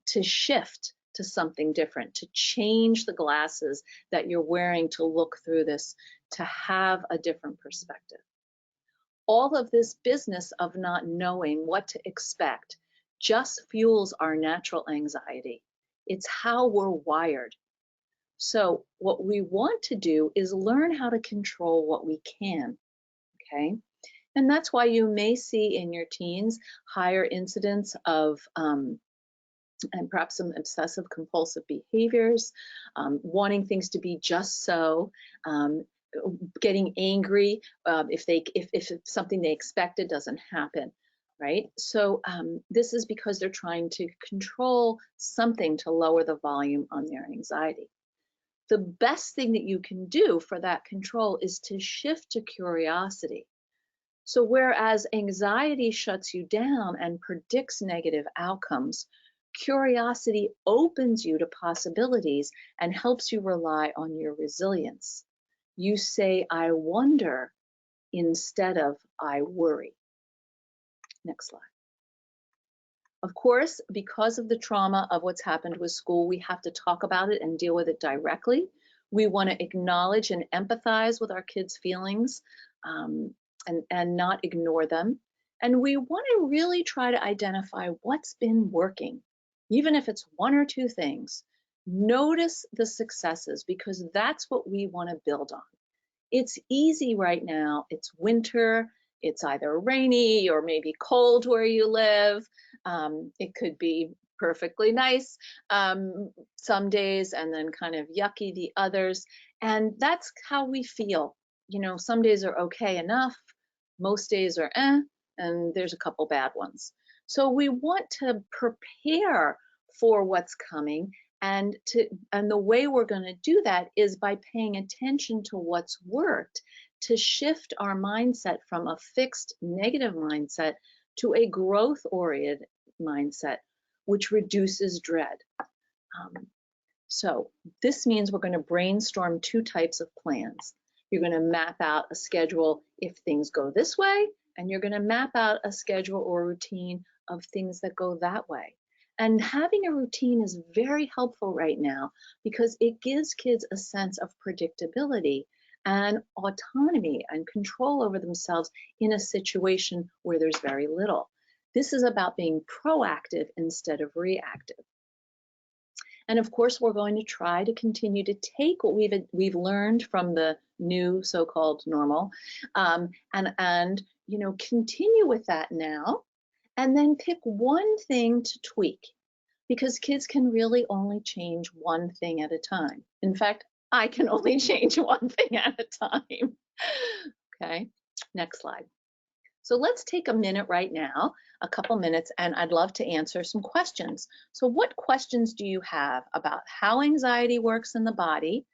to shift to something different, to change the glasses that you're wearing to look through this, to have a different perspective. All of this business of not knowing what to expect just fuels our natural anxiety. It's how we're wired. So what we want to do is learn how to control what we can, okay? And that's why you may see in your teens higher incidence of and perhaps some obsessive compulsive behaviors, wanting things to be just so, getting angry if something they expected doesn't happen, right? So this is because they're trying to control something to lower the volume on their anxiety. The best thing that you can do for that control is to shift to curiosity. So whereas anxiety shuts you down and predicts negative outcomes, curiosity opens you to possibilities and helps you rely on your resilience. You say, I wonder, instead of I worry. Next slide. Of course, because of the trauma of what's happened with school, we have to talk about it and deal with it directly. We want to acknowledge and empathize with our kids' feelings and not ignore them. And we want to really try to identify what's been working, even if it's one or two things. Notice the successes, because that's what we want to build on. It's easy right now. It's winter. It's either rainy or maybe cold where you live. It could be perfectly nice some days and then kind of yucky the others. And that's how we feel. You know, some days are okay enough. Most days are and there's a couple bad ones. So we want to prepare for what's coming, and the way we're going to do that is by paying attention to what's worked, to shift our mindset from a fixed negative mindset to a growth-oriented mindset, which reduces dread. So this means we're going to brainstorm two types of plans. You're going to map out a schedule if things go this way, and you're going to map out a schedule or routine of things that go that way. And having a routine is very helpful right now because it gives kids a sense of predictability and autonomy and control over themselves in a situation where there's very little. This is about being proactive instead of reactive. And of course, we're going to try to continue to take what we've learned from the new so-called normal, and you know, continue with that now, and then pick one thing to tweak, because kids can really only change one thing at a time. In fact, I can only change one thing at a time. Okay, next slide. So let's take a minute right now, a couple minutes, and I'd love to answer some questions. So what questions do you have about how anxiety works in the body?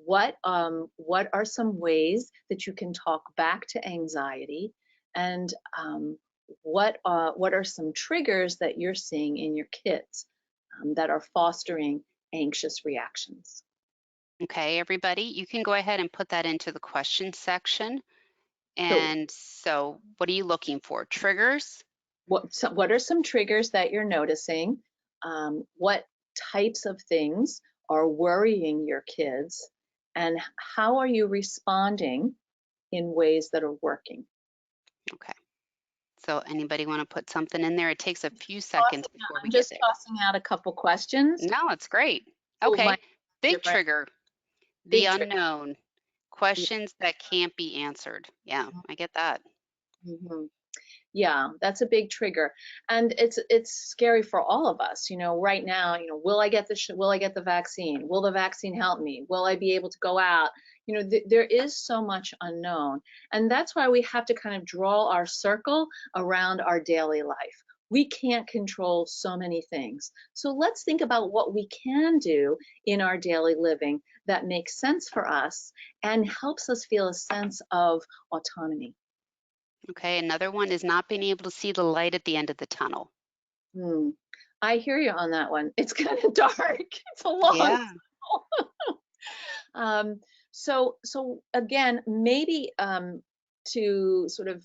What are some ways that you can talk back to anxiety? And what are some triggers that you're seeing in your kids that are fostering anxious reactions? Okay, everybody, you can go ahead and put that into the question section. So And so what are you looking for? Triggers? what are some triggers that you're noticing? What types of things are worrying your kids? And how are you responding in ways that are working? Okay. So anybody want to put something in there? It takes a few seconds Tossing before we I'm get just there. tossing out a couple questions. No, it's great. Who Okay. might Big different trigger, the big trick. unknown, questions that can't be answered. Yeah, I get that. Mhm. Yeah, that's a big trigger. And it's scary for all of us. Right now, will I get will I get the vaccine? Will the vaccine help me? Will I be able to go out? There is so much unknown. And that's why we have to kind of draw our circle around our daily life. We can't control so many things. So let's think about what we can do in our daily living that makes sense for us and helps us feel a sense of autonomy. Okay, another one is not being able to see the light at the end of the tunnel. Hmm. I hear you on that one. It's kind of dark. It's a long Yeah. um, so again, maybe to sort of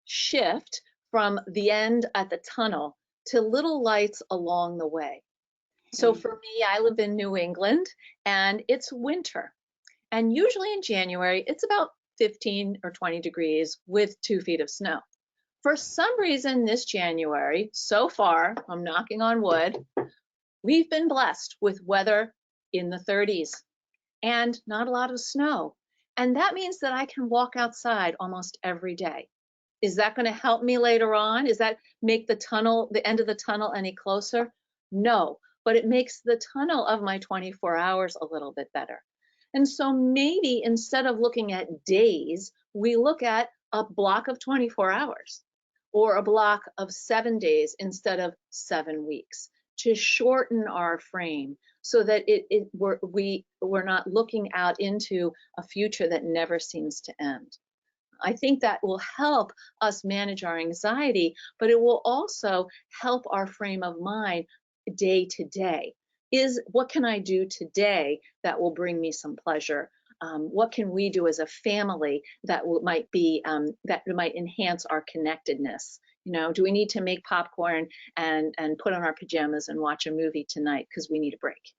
shift from the end at the tunnel to little lights along the way. So Mm. for me, I live in New England and it's winter. And usually in January, it's about 15 or 20 degrees with 2 feet of snow. For some reason, this January, so far, I'm knocking on wood, we've been blessed with weather in the 30s and not a lot of snow. And that means that I can walk outside almost every day. Is that going to help me later on? Is that make the end of the tunnel any closer? No, but it makes the tunnel of my 24 hours a little bit better. And so maybe instead of looking at days, we look at a block of 24 hours or a block of 7 days instead of 7 weeks to shorten our frame so that we're not looking out into a future that never seems to end. I think that will help us manage our anxiety, but it will also help our frame of mind day to day. Is what can I do today that will bring me some pleasure? What can we do as a family that might enhance our connectedness? Do we need to make popcorn and put on our pajamas and watch a movie tonight because we need a break?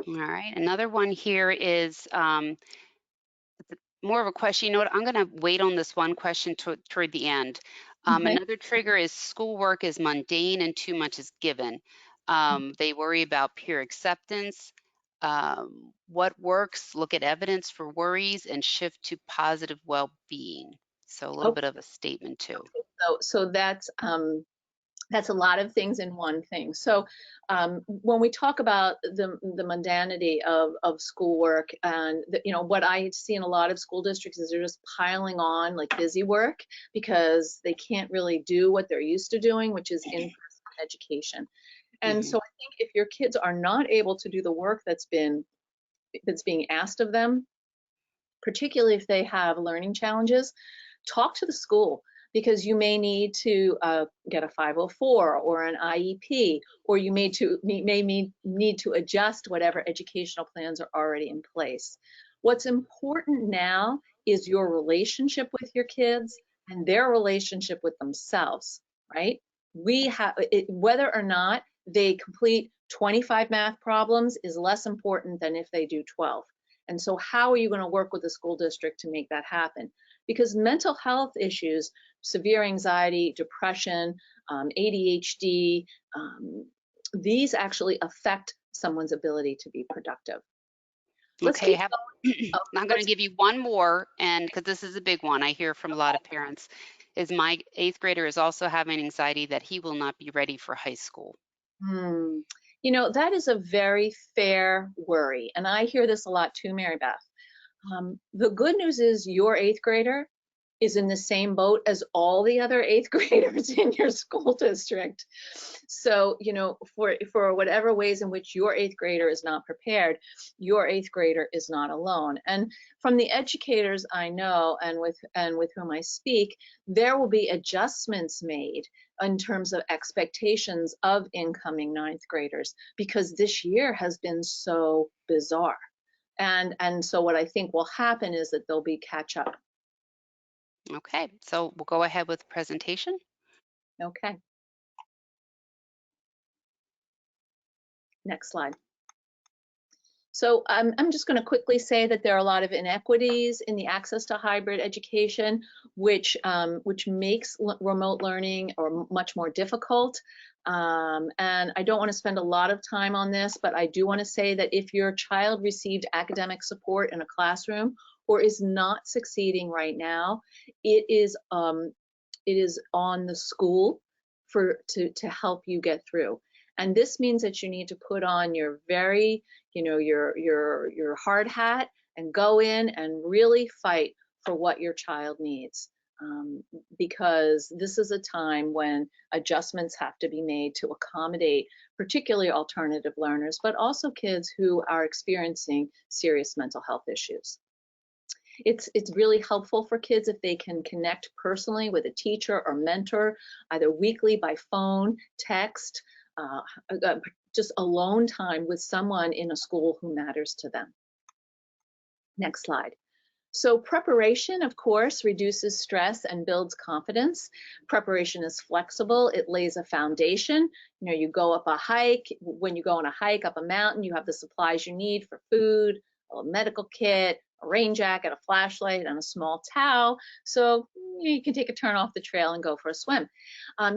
All right. Another one here is more of a question. You know what? I'm going to wait on this one question toward the end. Okay. Another trigger is schoolwork is mundane and too much is given. They worry about peer acceptance. What works? Look at evidence for worries and shift to positive well-being. So a little bit of a statement too. So that's a lot of things in one thing. So when we talk about the mundanity of schoolwork and what I see in a lot of school districts is they're just piling on like busy work because they can't really do what they're used to doing, which is in-person education. And Hmm. so I think if your kids are not able to do the work that's being asked of them, particularly if they have learning challenges, talk to the school because you may need to get a 504 or an IEP, or you need to adjust whatever educational plans are already in place. What's important now is your relationship with your kids and their relationship with themselves, right? Whether or not they complete 25 math problems is less important than if they do 12. And so how are you going to work with the school district to make that happen? Because mental health issues, severe anxiety, depression, ADHD, these actually affect someone's ability to be productive. Let's Okay, keep going. Oh, I'm going to let's give you one more, and because this is a big one, I hear from a lot of parents, is my eighth grader is also having anxiety that he will not be ready for high school. Hmm. That is a very fair worry. And I hear this a lot too, Mary Beth. The good news is your eighth grader is in the same boat as all the other eighth graders in your school district. So, for whatever ways in which your eighth grader is not prepared, your eighth grader is not alone. And from the educators I know and with whom I speak, there will be adjustments made in terms of expectations of incoming ninth graders because this year has been so bizarre. And so what I think will happen is that there'll be catch up. Okay, so we'll go ahead with the presentation. Okay, next slide. So I'm just going to quickly say that there are a lot of inequities in the access to hybrid education, which makes remote learning or much more difficult. And I don't want to spend a lot of time on this, but I do want to say that if your child received academic support in a classroom or is not succeeding right now, it is on the school to help you get through. And this means that you need to put on your very, your hard hat and go in and really fight for what your child needs. Because this is a time when adjustments have to be made to accommodate particularly alternative learners, but also kids who are experiencing serious mental health issues. It's really helpful for kids if they can connect personally with a teacher or mentor, either weekly by phone, text, just alone time with someone in a school who matters to them. Next slide. So preparation, of course, reduces stress and builds confidence. Preparation is flexible. It lays a foundation. You go up a hike. When you go on a hike up a mountain, you have the supplies you need for food, a medical kit, a rain jacket, a flashlight, and a small towel. So you can take a turn off the trail and go for a swim.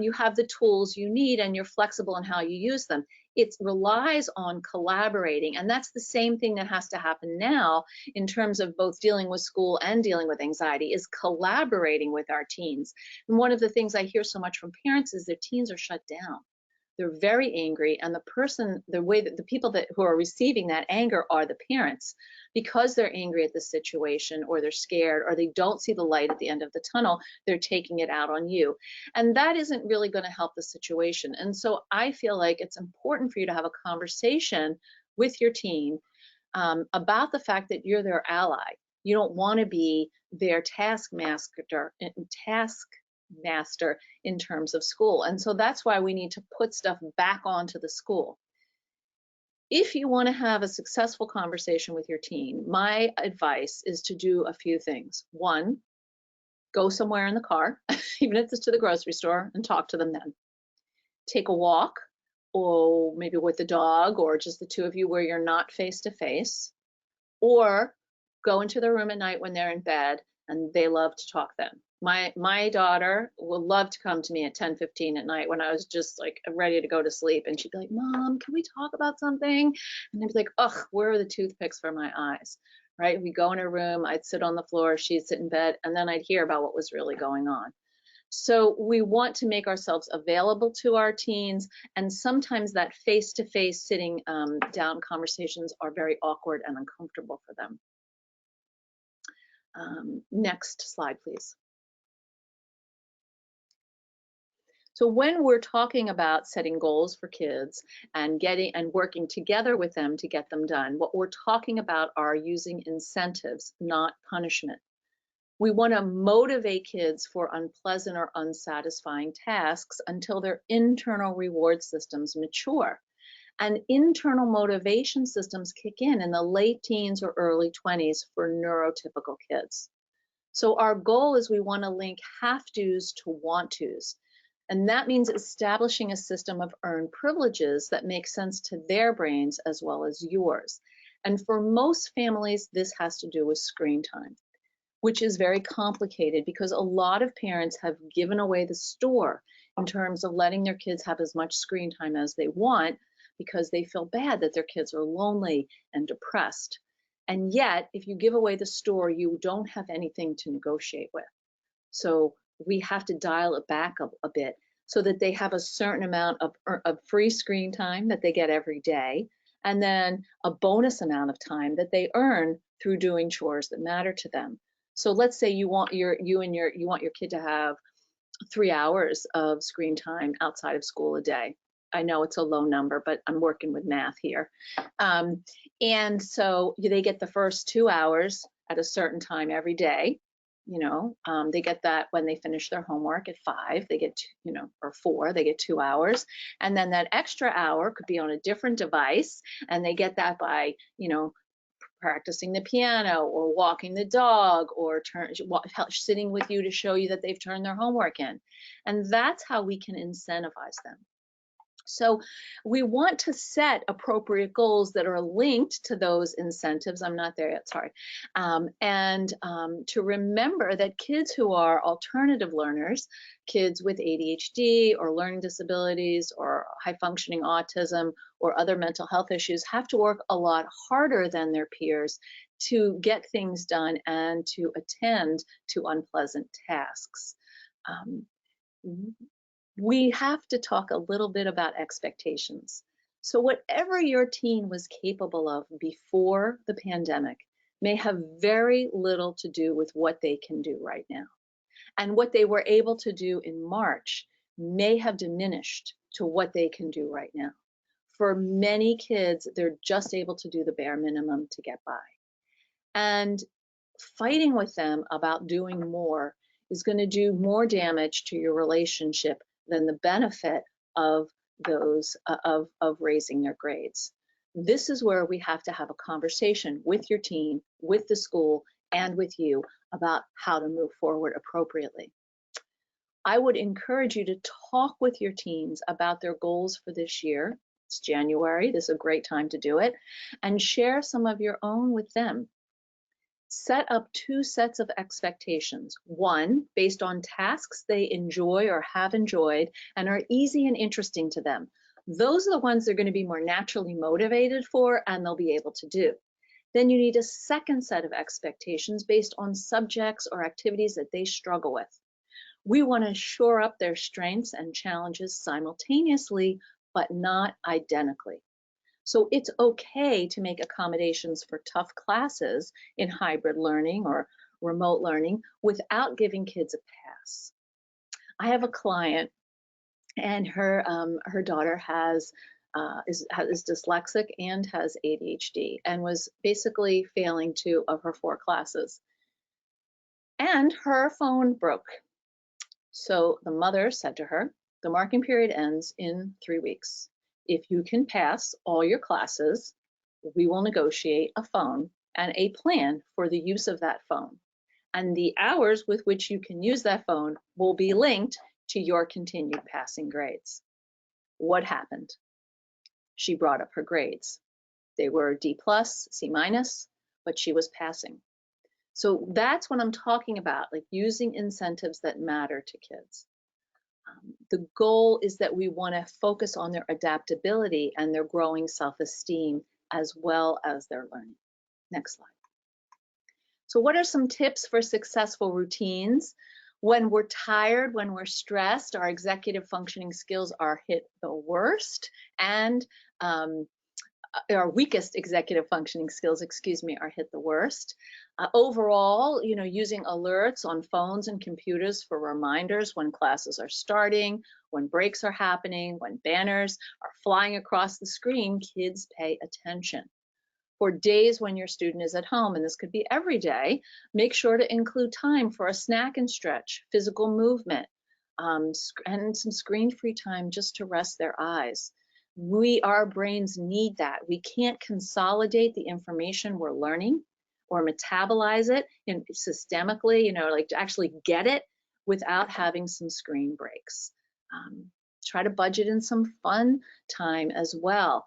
You have the tools you need and you're flexible in how you use them. It relies on collaborating, and that's the same thing that has to happen now in terms of both dealing with school and dealing with anxiety, is collaborating with our teens. And one of the things I hear so much from parents is their teens are shut down. They're very angry, and the people who are receiving that anger are the parents, because they're angry at the situation, or they're scared, or they don't see the light at the end of the tunnel. They're taking it out on you, and that isn't really going to help the situation. And so I feel like it's important for you to have a conversation with your teen about the fact that you're their ally. You don't want to be their taskmaster in terms of school. And so that's why we need to put stuff back onto the school. If you want to have a successful conversation with your teen, my advice is to do a few things. One, go somewhere in the car, even if it's to the grocery store, and talk to them then. Take a walk, or maybe with the dog, or just the two of you where you're not face to face, or go into their room at night when they're in bed, and they love to talk then. My daughter will love to come to me at 10:15 at night when I was just like ready to go to sleep, and she'd be like, "Mom, can we talk about something?" And I'd be like, "Ugh, where are the toothpicks for my eyes?" Right? We go in her room, I'd sit on the floor, she'd sit in bed, and then I'd hear about what was really going on. So we want to make ourselves available to our teens, and sometimes that face-to-face sitting down conversations are very awkward and uncomfortable for them. Next slide, please. So when we're talking about setting goals for kids and working together with them to get them done, what we're talking about are using incentives, not punishment. We want to motivate kids for unpleasant or unsatisfying tasks until their internal reward systems mature. And internal motivation systems kick in the late teens or early 20s for neurotypical kids. So our goal is we want to link have-tos to want-tos. And that means establishing a system of earned privileges that makes sense to their brains as well as yours. And for most families, this has to do with screen time, which is very complicated because a lot of parents have given away the store in terms of letting their kids have as much screen time as they want because they feel bad that their kids are lonely and depressed. And yet, if you give away the store, you don't have anything to negotiate with. So we have to dial it back a bit so that they have a certain amount of free screen time that they get every day, and then a bonus amount of time that they earn through doing chores that matter to them. So let's say you want your kid to have 3 hours of screen time outside of school a day. I know it's a low number, but I'm working with math here. And so they get the first 2 hours at a certain time every day. They get that when they finish their homework at 5, they get, or 4, they get 2 hours. And then that extra hour could be on a different device, and they get that by, practicing the piano or walking the dog or sitting with you to show you that they've turned their homework in. And that's how we can incentivize them. So we want to set appropriate goals that are linked to those incentives. I'm not there yet, sorry. And to remember that kids who are alternative learners, kids with ADHD or learning disabilities or high functioning autism or other mental health issues, have to work a lot harder than their peers to get things done and to attend to unpleasant tasks. Um, we have to talk a little bit about expectations. So whatever your teen was capable of before the pandemic may have very little to do with what they can do right now. And what they were able to do in March may have diminished to what they can do right now. For many kids, they're just able to do the bare minimum to get by. And fighting with them about doing more is going to do more damage to your relationship than the benefit of those of raising their grades. This is where we have to have a conversation with your teen, with the school, and with you about how to move forward appropriately. I would encourage you to talk with your teens about their goals for this year. It's January, this is a great time to do it, and share some of your own with them. Set up two sets of expectations. One, based on tasks they enjoy or have enjoyed and are easy and interesting to them. Those are the ones they're going to be more naturally motivated for and they'll be able to do. Then you need a second set of expectations based on subjects or activities that they struggle with. We want to shore up their strengths and challenges simultaneously, but not identically. So it's okay to make accommodations for tough classes in hybrid learning or remote learning without giving kids a pass. I have a client and her daughter is dyslexic and has ADHD and was basically failing 2 of her 4 classes. And her phone broke. So the mother said to her, the marking period ends in 3 weeks. If you can pass all your classes, we will negotiate a phone and a plan for the use of that phone. And the hours with which you can use that phone will be linked to your continued passing grades. What happened? She brought up her grades. They were D+, C-, but she was passing. So that's what I'm talking about, like using incentives that matter to kids. The goal is that we want to focus on their adaptability and their growing self-esteem as well as their learning. Next slide. So what are some tips for successful routines? When we're tired, when we're stressed, our executive functioning skills are hit the worst, and our weakest executive functioning skills, are hit the worst. Overall, using alerts on phones and computers for reminders when classes are starting, when breaks are happening, when banners are flying across the screen, kids pay attention. For days when your student is at home, and this could be every day, make sure to include time for a snack and stretch, physical movement, and some screen-free time just to rest their eyes. Our brains need that. We can't consolidate the information we're learning or metabolize it systemically, like to actually get it without having some screen breaks. Try to budget in some fun time as well.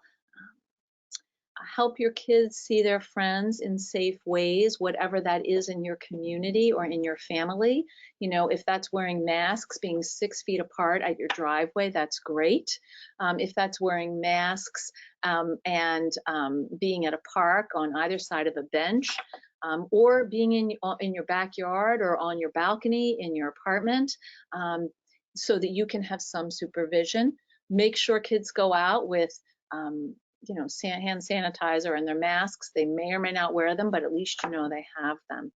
Help your kids see their friends in safe ways, whatever that is in your community or in your family. If that's wearing masks, being 6 feet apart at your driveway, that's great. If that's wearing masks and being at a park on either side of a bench, or being in your backyard or on your balcony in your apartment, so that you can have some supervision. Make sure kids go out with hand sanitizer and their masks. They may or may not wear them, but at least they have them.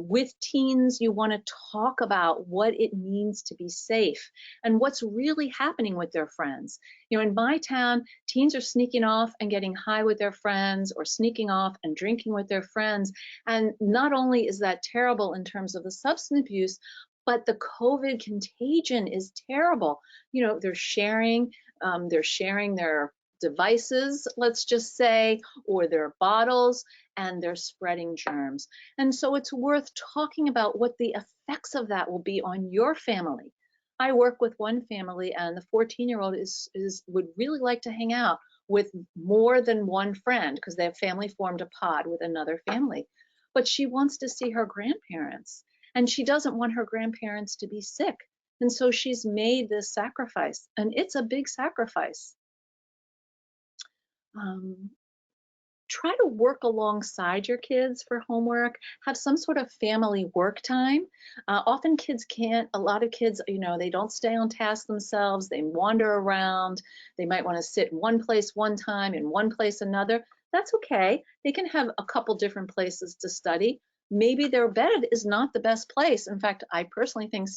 With teens, you want to talk about what it means to be safe and what's really happening with their friends. In my town, teens are sneaking off and getting high with their friends or sneaking off and drinking with their friends. And not only is that terrible in terms of the substance abuse, but the COVID contagion is terrible. They're sharing their devices, let's just say, or their bottles, and they're spreading germs. And so it's worth talking about what the effects of that will be on your family. I work with one family, and the 14-year-old would really like to hang out with more than one friend because their family formed a pod with another family. But she wants to see her grandparents, and she doesn't want her grandparents to be sick. And so she's made this sacrifice, and it's a big sacrifice. Um, Try to work alongside your kids for homework. Have some sort of family work time. Often kids can't, a lot of kids, they don't stay on task themselves. They wander around. They might want to sit in one place one time, in one place another. That's okay. They can have a couple different places to study. Maybe their bed is not the best place. In fact, I personally think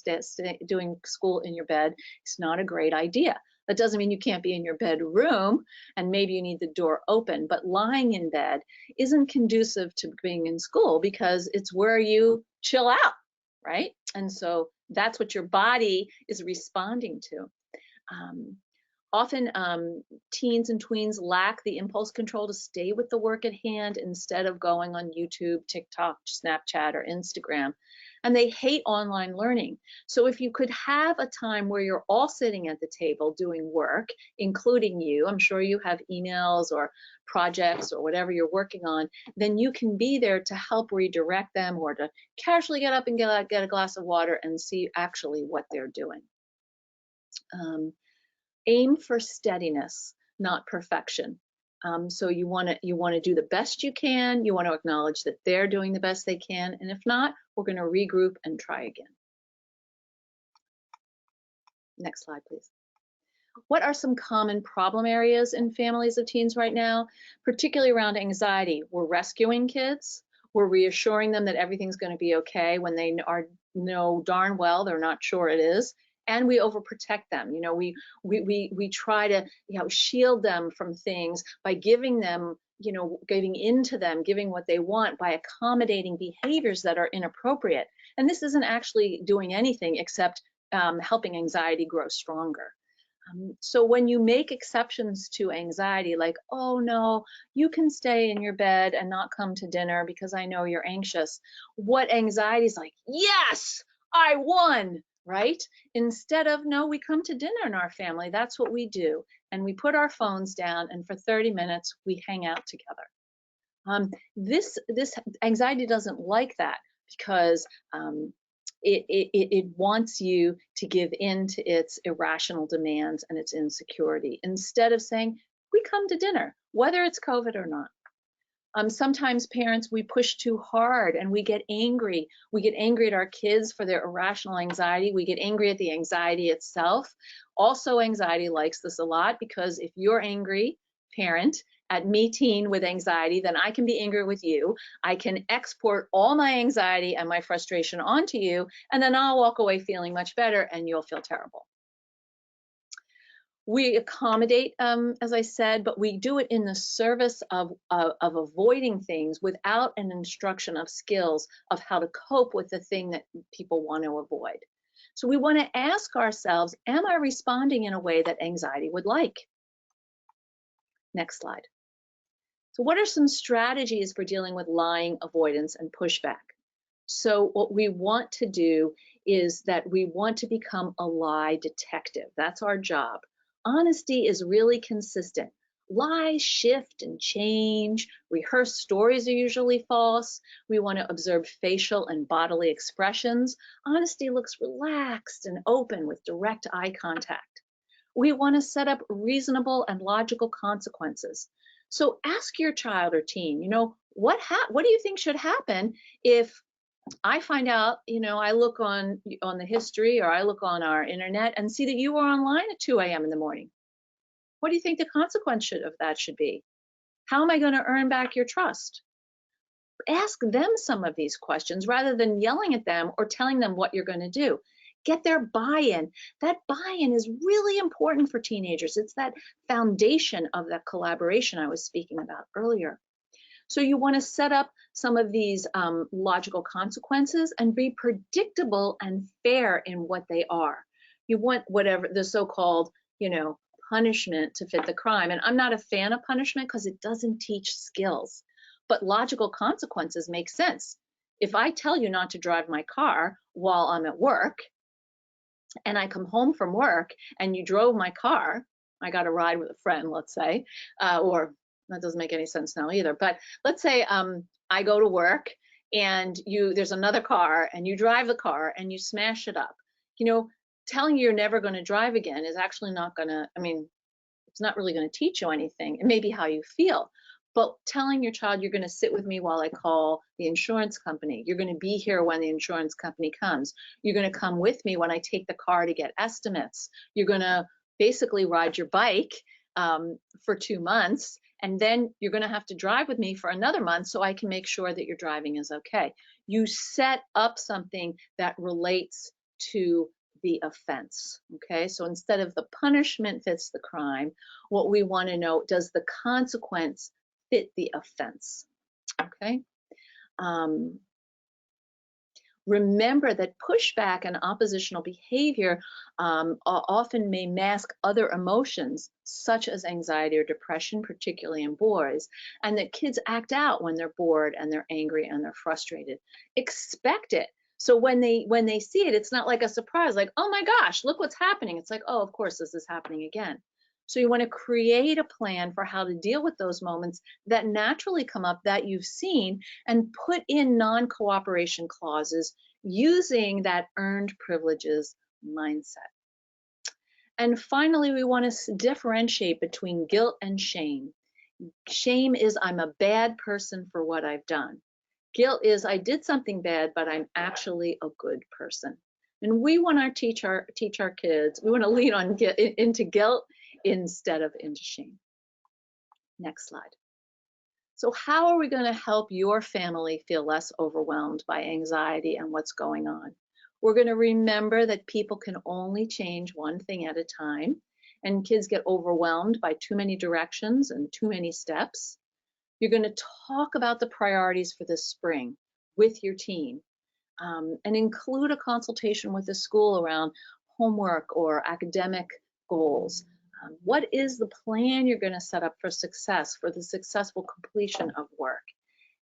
doing school in your bed is not a great idea. That doesn't mean you can't be in your bedroom, and maybe you need the door open, but lying in bed isn't conducive to being in school because it's where you chill out, right? And so that's what your body is responding to. Often teens and tweens lack the impulse control to stay with the work at hand instead of going on YouTube, TikTok, Snapchat, or Instagram. And they hate online learning. So if you could have a time where you're all sitting at the table doing work, including you, I'm sure you have emails or projects or whatever you're working on, then you can be there to help redirect them or to casually get up and get a glass of water and see actually what they're doing. Aim for steadiness, not perfection. So you want to do the best you can. You want to acknowledge that they're doing the best they can, and if not, we're going to regroup and try again. Next slide, please. What are some common problem areas in families of teens right now, particularly around anxiety? We're rescuing kids. We're reassuring them that everything's going to be okay when they know darn well they're not sure it is. And we overprotect them. We try to shield them from things by giving them, giving into them, giving what they want, by accommodating behaviors that are inappropriate. And this isn't actually doing anything except helping anxiety grow stronger. So when you make exceptions to anxiety, like, oh no, you can stay in your bed and not come to dinner because I know you're anxious, what anxiety is like, yes, I won, right? Instead of, no, we come to dinner in our family. That's what we do. And we put our phones down, and for 30 minutes, we hang out together. This anxiety doesn't like that because it wants you to give in to its irrational demands and its insecurity, instead of saying, we come to dinner, whether it's COVID or not. Sometimes parents, we push too hard and we get angry. We get angry at our kids for their irrational anxiety. We get angry at the anxiety itself. Also, anxiety likes this a lot because if you're angry, parent, at me teen with anxiety, then I can be angry with you. I can export all my anxiety and my frustration onto you, and then I'll walk away feeling much better and you'll feel terrible. We accommodate, as I said, but we do it in the service of avoiding things without an instruction of skills of how to cope with the thing that people want to avoid. So we want to ask ourselves, am I responding in a way that anxiety would like? Next slide. So what are some strategies for dealing with lying, avoidance, and pushback? So what we want to do is that we want to become a lie detective. That's our job. Honesty is really consistent. Lies shift and change. Rehearsed stories are usually false. We want to observe facial and bodily expressions. Honesty looks relaxed and open with direct eye contact. We want to set up reasonable and logical consequences. So ask your child or teen, what do you think should happen if I find out, I look on the history, or I look on our internet and see that you were online at 2 a.m. in the morning? What do you think the consequence of that should be? How am I going to earn back your trust? Ask them some of these questions rather than yelling at them or telling them what you're going to do. Get their buy-in. That buy-in is really important for teenagers. It's that foundation of that collaboration I was speaking about earlier. So you want to set up some of these logical consequences and be predictable and fair in what they are. You want whatever the so-called, punishment to fit the crime. And I'm not a fan of punishment because it doesn't teach skills. But logical consequences make sense. If I tell you not to drive my car while I'm at work, and I come home from work and you drove my car, I got a ride with a friend, let's say, or that doesn't make any sense now either, but let's say I go to work and there's another car and you drive the car and you smash it up. You know, telling you you're never going to drive again is actually not going to, I mean, it's not really going to teach you anything. It may be how you feel. But telling your child you're going to sit with me while I call the insurance company, you're going to be here when the insurance company comes, you're going to come with me when I take the car to get estimates, you're going to basically ride your bike for 2 months, and then you're going to have to drive with me for another month so I can make sure that your driving is okay. You set up something that relates to the offense. Okay, so instead of the punishment fits the crime, what we want to know, does the consequence fit the offense? Okay. Remember that pushback and oppositional behavior often may mask other emotions, such as anxiety or depression, particularly in boys, and that kids act out when they're bored and they're angry and they're frustrated. Expect it. So when they see it, it's not like a surprise, like, oh my gosh, look what's happening. It's like, oh, of course, this is happening again. So you want to create a plan for how to deal with those moments that naturally come up that you've seen, and put in non-cooperation clauses using that earned privileges mindset. And finally, we want to differentiate between guilt and shame. Shame is I'm a bad person for what I've done. Guilt is I did something bad, but I'm actually a good person. And we want to teach our kids, we want to lean on into guilt instead of into shame. Next slide. So how are we going to help your family feel less overwhelmed by anxiety and what's going on? We're going to remember that people can only change one thing at a time, and kids get overwhelmed by too many directions and too many steps. You're going to talk about the priorities for this spring with your team, and include a consultation with the school around homework or academic goals. What is the plan you're going to set up for success, for the successful completion of work?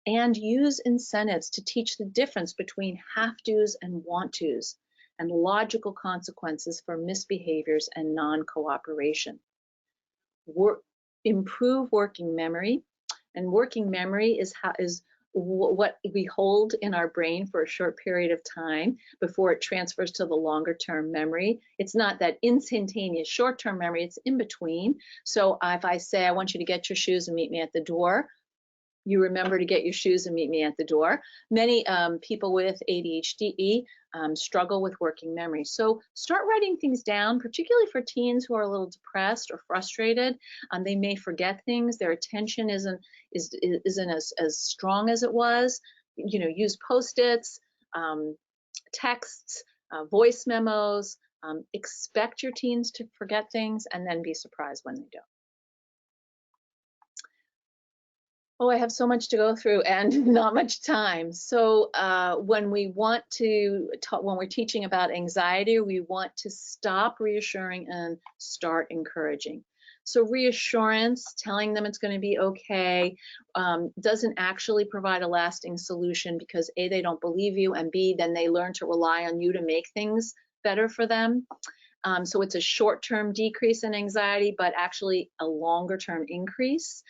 And use incentives to teach the difference between have-tos and want-tos, and logical consequences for misbehaviors and non-cooperation. Improve working memory, and working memory is what we hold in our brain for a short period of time before it transfers to the longer term memory. It's not that instantaneous short term memory, it's in between. So if I say, I want you to get your shoes and meet me at the door, you remember to get your shoes and meet me at the door. Many people with ADHD struggle with working memory. So start writing things down, particularly for teens who are a little depressed or frustrated. They may forget things. Their attention isn't as strong as it was. You know, use Post-its, texts, voice memos. Expect your teens to forget things and then be surprised when they don't. Oh, I have so much to go through and not much time. So when we want to talk, when we're teaching about anxiety, we want to stop reassuring and start encouraging. So reassurance, telling them it's going to be okay, doesn't actually provide a lasting solution, because A, they don't believe you, and B, then they learn to rely on you to make things better for them. So it's a short-term decrease in anxiety, but actually a longer-term increase.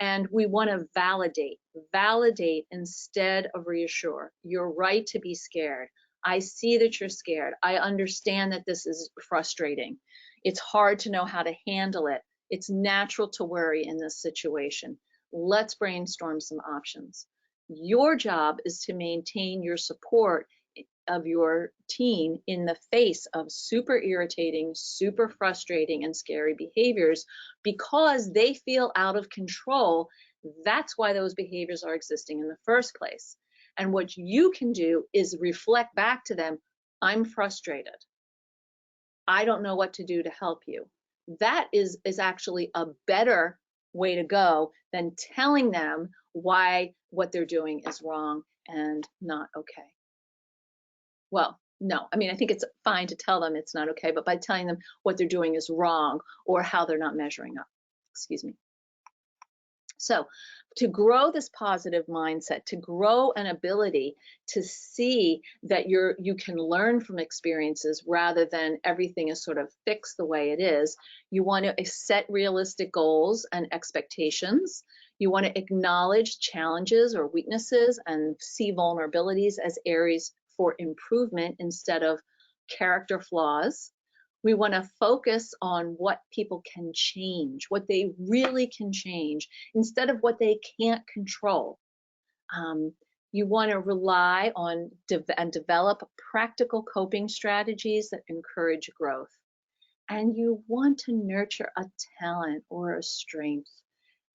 And we want to validate instead of reassure. You're right to be scared. I see that you're scared. I understand that this is frustrating. It's hard to know how to handle it. It's natural to worry in this situation. Let's brainstorm some options. Your job is to maintain your support of your teen in the face of super irritating, super frustrating, and scary behaviors, because they feel out of control. That's why those behaviors are existing in the first place. And what you can do is reflect back to them, I'm frustrated. I don't know what to do to help you. That is actually a better way to go than telling them why what they're doing is wrong and not okay. Well, no, I mean, I think it's fine to tell them it's not okay, but by telling them what they're doing is wrong or how they're not measuring up. Excuse me. So to grow this positive mindset, to grow an ability to see that you can learn from experiences rather than everything is sort of fixed the way it is, you want to set realistic goals and expectations. You want to acknowledge challenges or weaknesses and see vulnerabilities as areas for improvement instead of character flaws. We want to focus on what people can change, what they really can change, instead of what they can't control. You want to rely on and develop practical coping strategies that encourage growth. And you want to nurture a talent or a strength,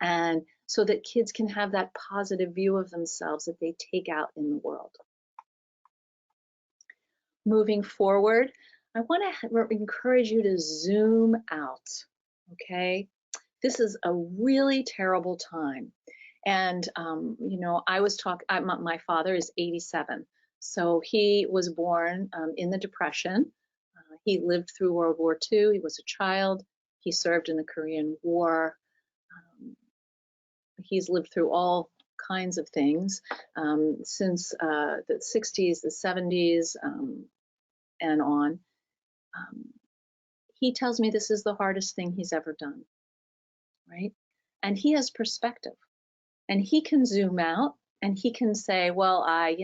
and so that kids can have that positive view of themselves that they take out in the world. Moving forward, I want to encourage you to zoom out, okay? This is a really terrible time. And, you know, my father is 87. So he was born in the Depression. He lived through World War II. He was a child. He served in the Korean War. He's lived through all kinds of things since the 60s, the 70s, and on. He tells me this is the hardest thing he's ever done, right? And he has perspective, and he can zoom out and he can say, well, I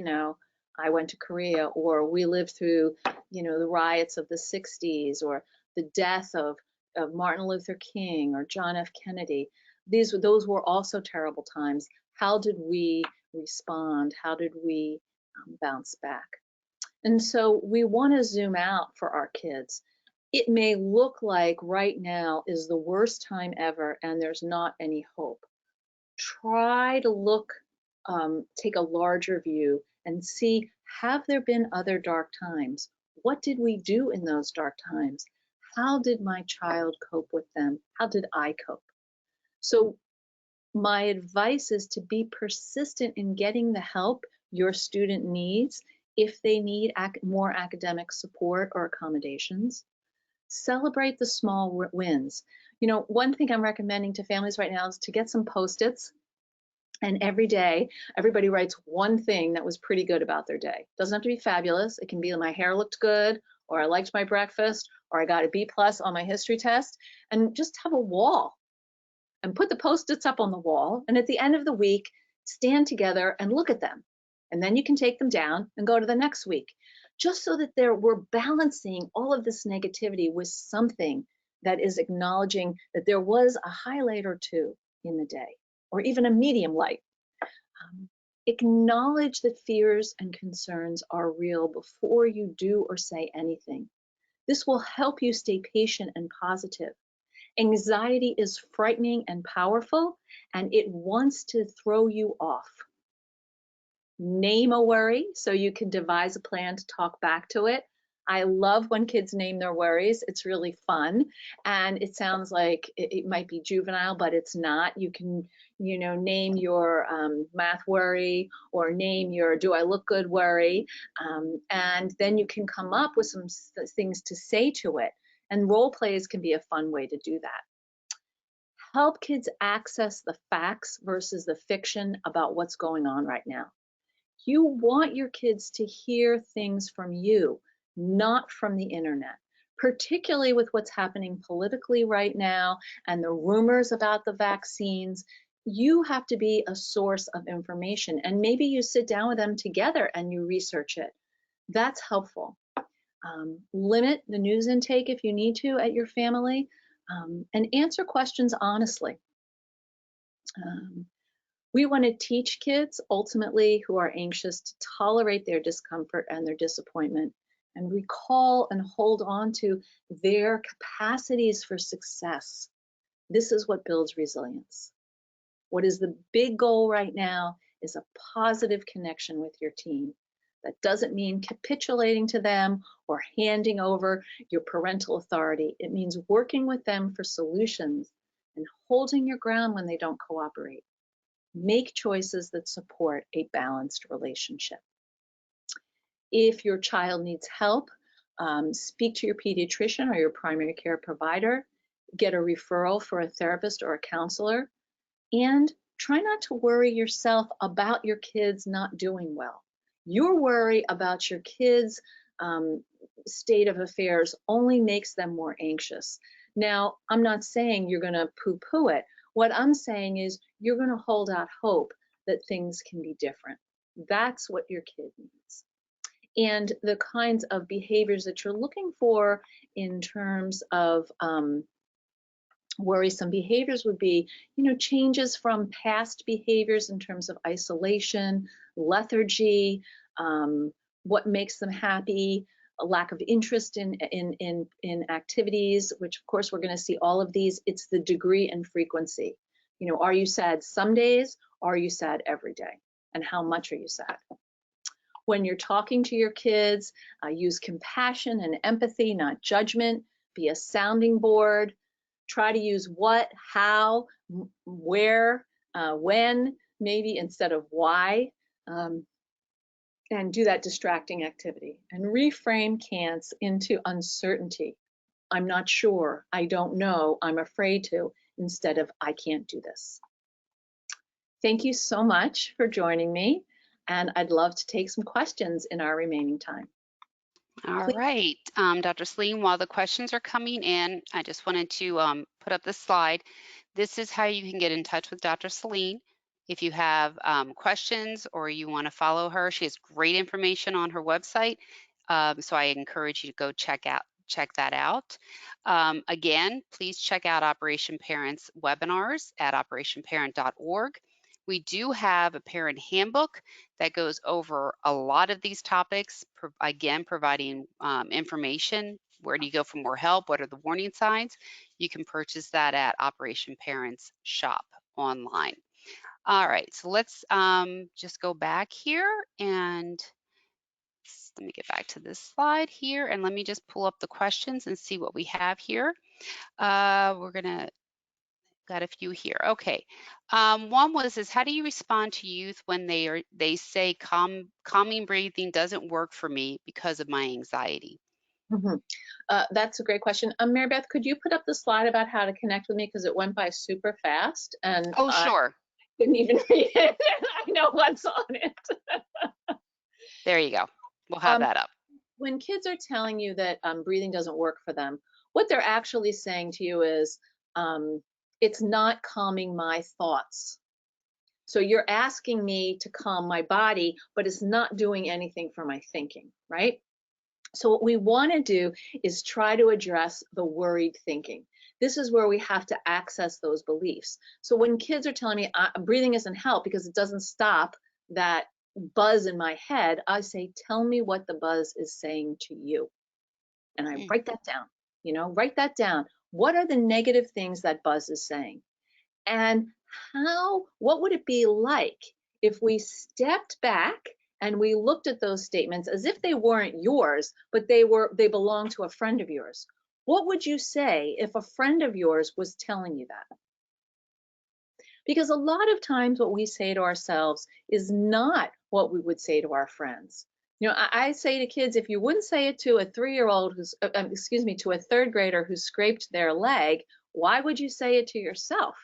went to Korea, or we lived through, the riots of the 60s, or the death of Martin Luther King or John F. Kennedy. Those were also terrible times. How did we respond? How did we bounce back? And so we want to zoom out for our kids. It may look like right now is the worst time ever and there's not any hope. Try to take a larger view and see, have there been other dark times? What did we do in those dark times? How did my child cope with them? How did I cope? So my advice is to be persistent in getting the help your student needs if they need more academic support or accommodations. Celebrate the small wins. One thing I'm recommending to families right now is to get some Post-its, and every day everybody writes one thing that was pretty good about their day. Doesn't have to be fabulous. It can be my hair looked good, or I liked my breakfast, or I got a B+ on my history test, and just have a wall and put the Post-its up on the wall, and at the end of the week stand together and look at them, and then you can take them down and go to the next week, just so that we're balancing all of this negativity with something that is acknowledging that there was a highlight or two in the day, or even a medium light. Acknowledge that fears and concerns are real before you do or say anything. This will help you stay patient and positive. Anxiety is frightening and powerful, and it wants to throw you off. Name a worry so you can devise a plan to talk back to it. I love when kids name their worries. It's really fun, and it sounds like it might be juvenile, but it's not. You can, name your math worry, or name your do I look good worry, and then you can come up with some things to say to it. And role plays can be a fun way to do that. Help kids access the facts versus the fiction about what's going on right now. You want your kids to hear things from you, not from the internet, particularly with what's happening politically right now and the rumors about the vaccines. You have to be a source of information, and maybe you sit down with them together and you research it. That's helpful. Limit the news intake if you need to at your family, and answer questions honestly. We want to teach kids, ultimately, who are anxious to tolerate their discomfort and their disappointment, and recall and hold on to their capacities for success. This is what builds resilience. What is the big goal right now is a positive connection with your team. That doesn't mean capitulating to them or handing over your parental authority. It means working with them for solutions and holding your ground when they don't cooperate. Make choices that support a balanced relationship. If your child needs help, speak to your pediatrician or your primary care provider, get a referral for a therapist or a counselor, and try not to worry yourself about your kids not doing well. Your worry about your kids' state of affairs only makes them more anxious. Now, I'm not saying you're going to poo-poo it. What I'm saying is you're going to hold out hope that things can be different. That's what your kid needs. And the kinds of behaviors that you're looking for in terms of worrisome behaviors would be, changes from past behaviors in terms of isolation, lethargy, what makes them happy, a lack of interest in activities, which of course we're going to see all of these. It's the degree and frequency. Are you sad some days? Are you sad every day? And how much are you sad? When you're talking to your kids, use compassion and empathy, not judgment. Be a sounding board. Try to use what, how, where, when, maybe instead of why, and do that distracting activity. And reframe can'ts into uncertainty. I'm not sure, I don't know, I'm afraid to, instead of I can't do this. Thank you so much for joining me, and I'd love to take some questions in our remaining time. All Please. right, Dr. Celine, while the questions are coming in, I just wanted to put up this slide. This is how you can get in touch with Dr. Celine. If you have questions or you want to follow her, she has great information on her website. So I encourage you to go check that out. Again, please check out Operation Parents webinars at operationparent.org. We do have a parent handbook that goes over a lot of these topics, again, providing information. Where do you go for more help? What are the warning signs? You can purchase that at Operation Parents Shop online. All right, so let's just go back here and let me get back to this slide here, and let me just pull up the questions and see what we have here. Got a few here. Okay. One is how do you respond to youth when they say calming breathing doesn't work for me because of my anxiety? That's a great question. Mary Beth, could you put up the slide about how to connect with me, because it went by super fast and Oh, sure. I didn't even read it. I know what's on it. There you go. We'll have that up. When kids are telling you that breathing doesn't work for them, what they're actually saying to you is, it's not calming my thoughts. So you're asking me to calm my body, but it's not doing anything for my thinking, right? So what we want to do is try to address the worried thinking. This is where we have to access those beliefs. So when kids are telling me breathing isn't help because it doesn't stop that buzz in my head, I say, tell me what the buzz is saying to you. And I write that down, write that down. What are the negative things that buzz is saying? And what would it be like if we stepped back and we looked at those statements as if they weren't yours, but they belonged to a friend of yours? What would you say if a friend of yours was telling you that? Because a lot of times what we say to ourselves is not what we would say to our friends. I say to kids, if you wouldn't say it to a 3-year-old to a 3rd grader who scraped their leg, why would you say it to yourself?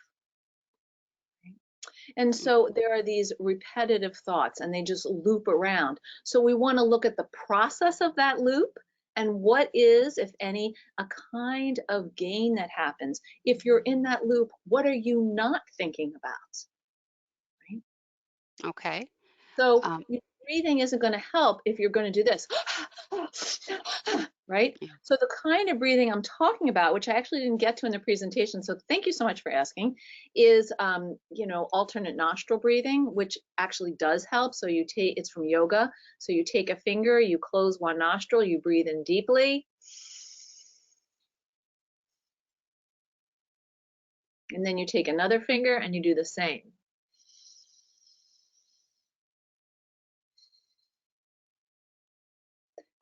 And so there are these repetitive thoughts and they just loop around. So we want to look at the process of that loop and what is, if any, a kind of gain that happens. If you're in that loop, what are you not thinking about? Right? Okay. So breathing isn't going to help if you're going to do this, right? Yeah. So the kind of breathing I'm talking about, which I actually didn't get to in the presentation, so thank you so much for asking, is alternate nostril breathing, which actually does help. So it's from yoga. So you take a finger, you close one nostril, you breathe in deeply, and then you take another finger and you do the same.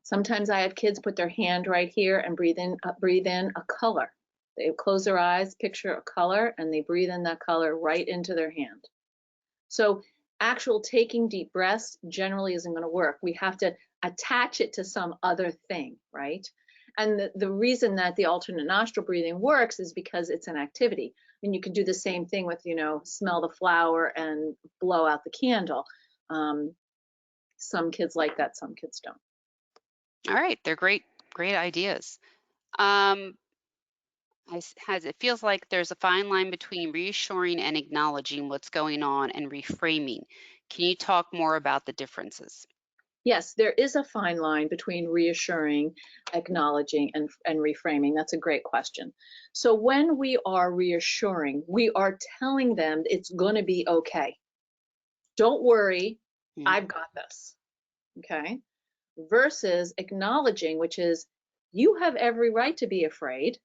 Sometimes I have kids put their hand right here and breathe in a color. They close their eyes, picture a color, and they breathe in that color right into their hand. So actual taking deep breaths generally isn't going to work. We have to attach it to some other thing, right? And the reason that the alternate nostril breathing works is because it's an activity. And you can do the same thing with, you know, smell the flower and blow out the candle. Some kids like that, some kids don't. All right, they're great ideas. Um, it feels like there's a fine line between reassuring and acknowledging what's going on and reframing. Can you talk more about the differences? Yes, there is a fine line between reassuring, acknowledging, and reframing. That's a great question. So when we are reassuring, we are telling them it's going to be okay. Don't worry, Mm, I've got this. Okay. Versus acknowledging, which is you have every right to be afraid.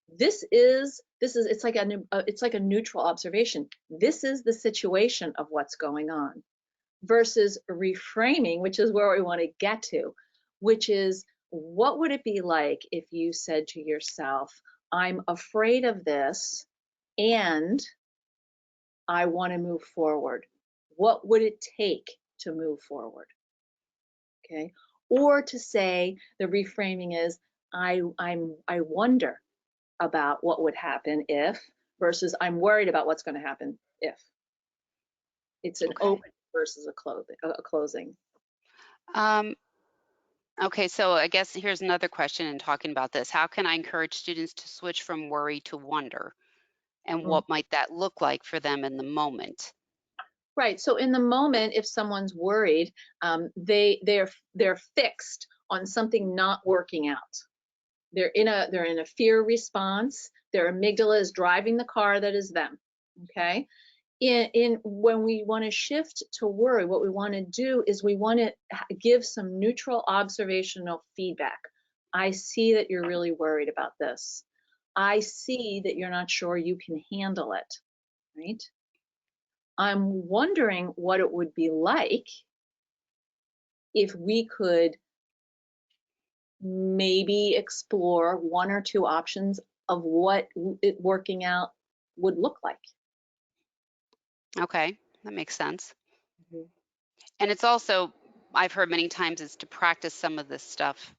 This is it's like a neutral observation. This is the situation of what's going on. Versus reframing, which is where we want to get to, which is what would it be like if you said to yourself, I'm afraid of this and I want to move forward. What would it take to move forward? Okay. Or to say the reframing is I wonder about what would happen if versus I'm worried about what's going to happen if. It's an okay. open versus a closing. Um, okay, so I guess here's another question in talking about this. How can I encourage students to switch from worry to wonder? And Mm. what might that look like for them in the moment? Right. So in the moment, if someone's worried, they're fixed on something not working out. They're in a fear response. Their amygdala is driving the car that is them. Okay. In when we want to shift to worry, what we want to do is we want to give some neutral observational feedback. I see that you're really worried about this. I see that you're not sure you can handle it, right? I'm wondering what it would be like if we could maybe explore one or two options of what it working out would look like. Okay, that makes sense. Mhm. And it's also, I've heard many times, is to practice some of this stuff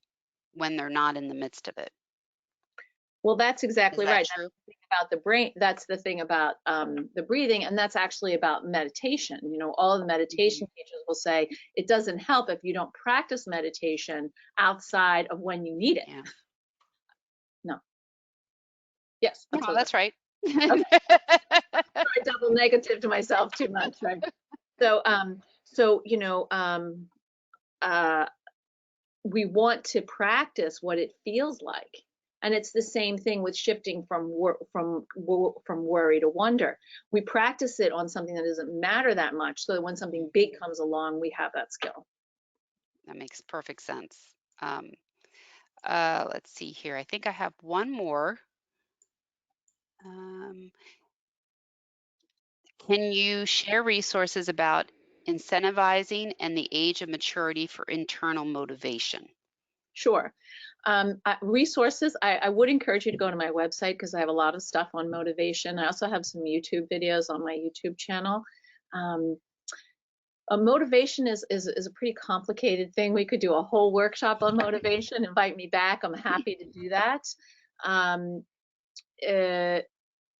when they're not in the midst of it. Well, that's Is exactly that right. That's true? the thing about the brain. That's the thing about the breathing, and that's actually about meditation. You know, all of the Hmm. meditation teachers will say it doesn't help if you don't practice meditation outside of when you need it. Yeah. No. Yes, No, absolutely. that's right. Okay. I double negative to myself too much, right? So, uh, we want to practice what it feels like, and it's the same thing with shifting from worry to wonder. We practice it on something that doesn't matter that much, so that when something big comes along, we have that skill. That makes perfect sense. Um, let's see here. I think I have one more. Um, can you share resources about incentivizing and the age of maturity for internal motivation? Sure. Resources, I would encourage you to go to my website because I have a lot of stuff on motivation. I also have some YouTube videos on my YouTube channel. Um, Motivation is a pretty complicated thing. We could do a whole workshop on motivation. Invite me back. I'm happy to do that. Um, uh,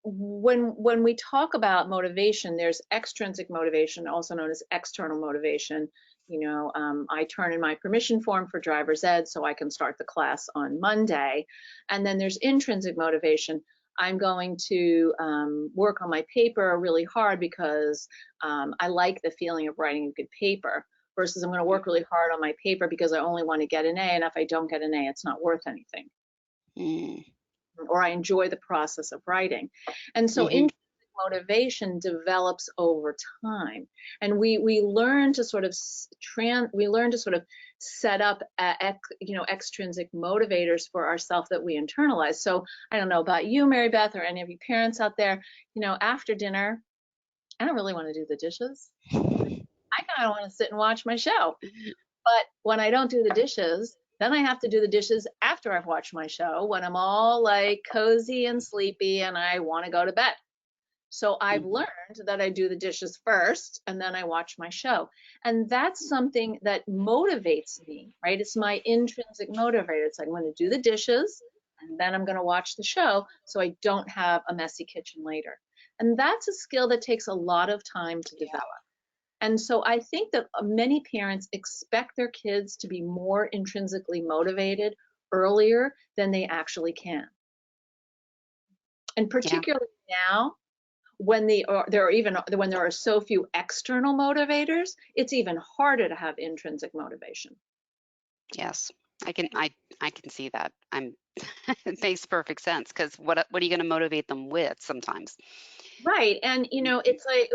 when we talk about motivation, there's extrinsic motivation, also known as external motivation. I turn in my permission form for driver's ed so I can start the class on Monday. And then there's intrinsic motivation. I'm going to work on my paper really hard because I like the feeling of writing a good paper, versus I'm going to work really hard on my paper because I only want to get an A, and if I don't get an A, it's not worth anything, Mm. or I enjoy the process of writing. And so Hmm. intrinsic motivation develops over time. And we learn to sort of set up extrinsic motivators for ourselves that we internalize. So I don't know about you, Mary Beth, or any of you parents out there, after dinner, I don't really want to do the dishes. I kind of want to sit and watch my show. But when I don't do the dishes, then I have to do the dishes after I've watched my show when I'm all like cozy and sleepy and I want to go to bed. So I've Hmm. learned that I do the dishes first and then I watch my show. And that's something that motivates me, right? It's my intrinsic motivator. It's like I'm going to do the dishes and then I'm going to watch the show so I don't have a messy kitchen later. And that's a skill that takes a lot of time to develop. And so I think that many parents expect their kids to be more intrinsically motivated earlier than they actually can. And Yeah. particularly now, when there are so few external motivators, it's even harder to have intrinsic motivation. Yes. I can see that. It makes perfect sense because what are you going to motivate them with sometimes? Right. And it's like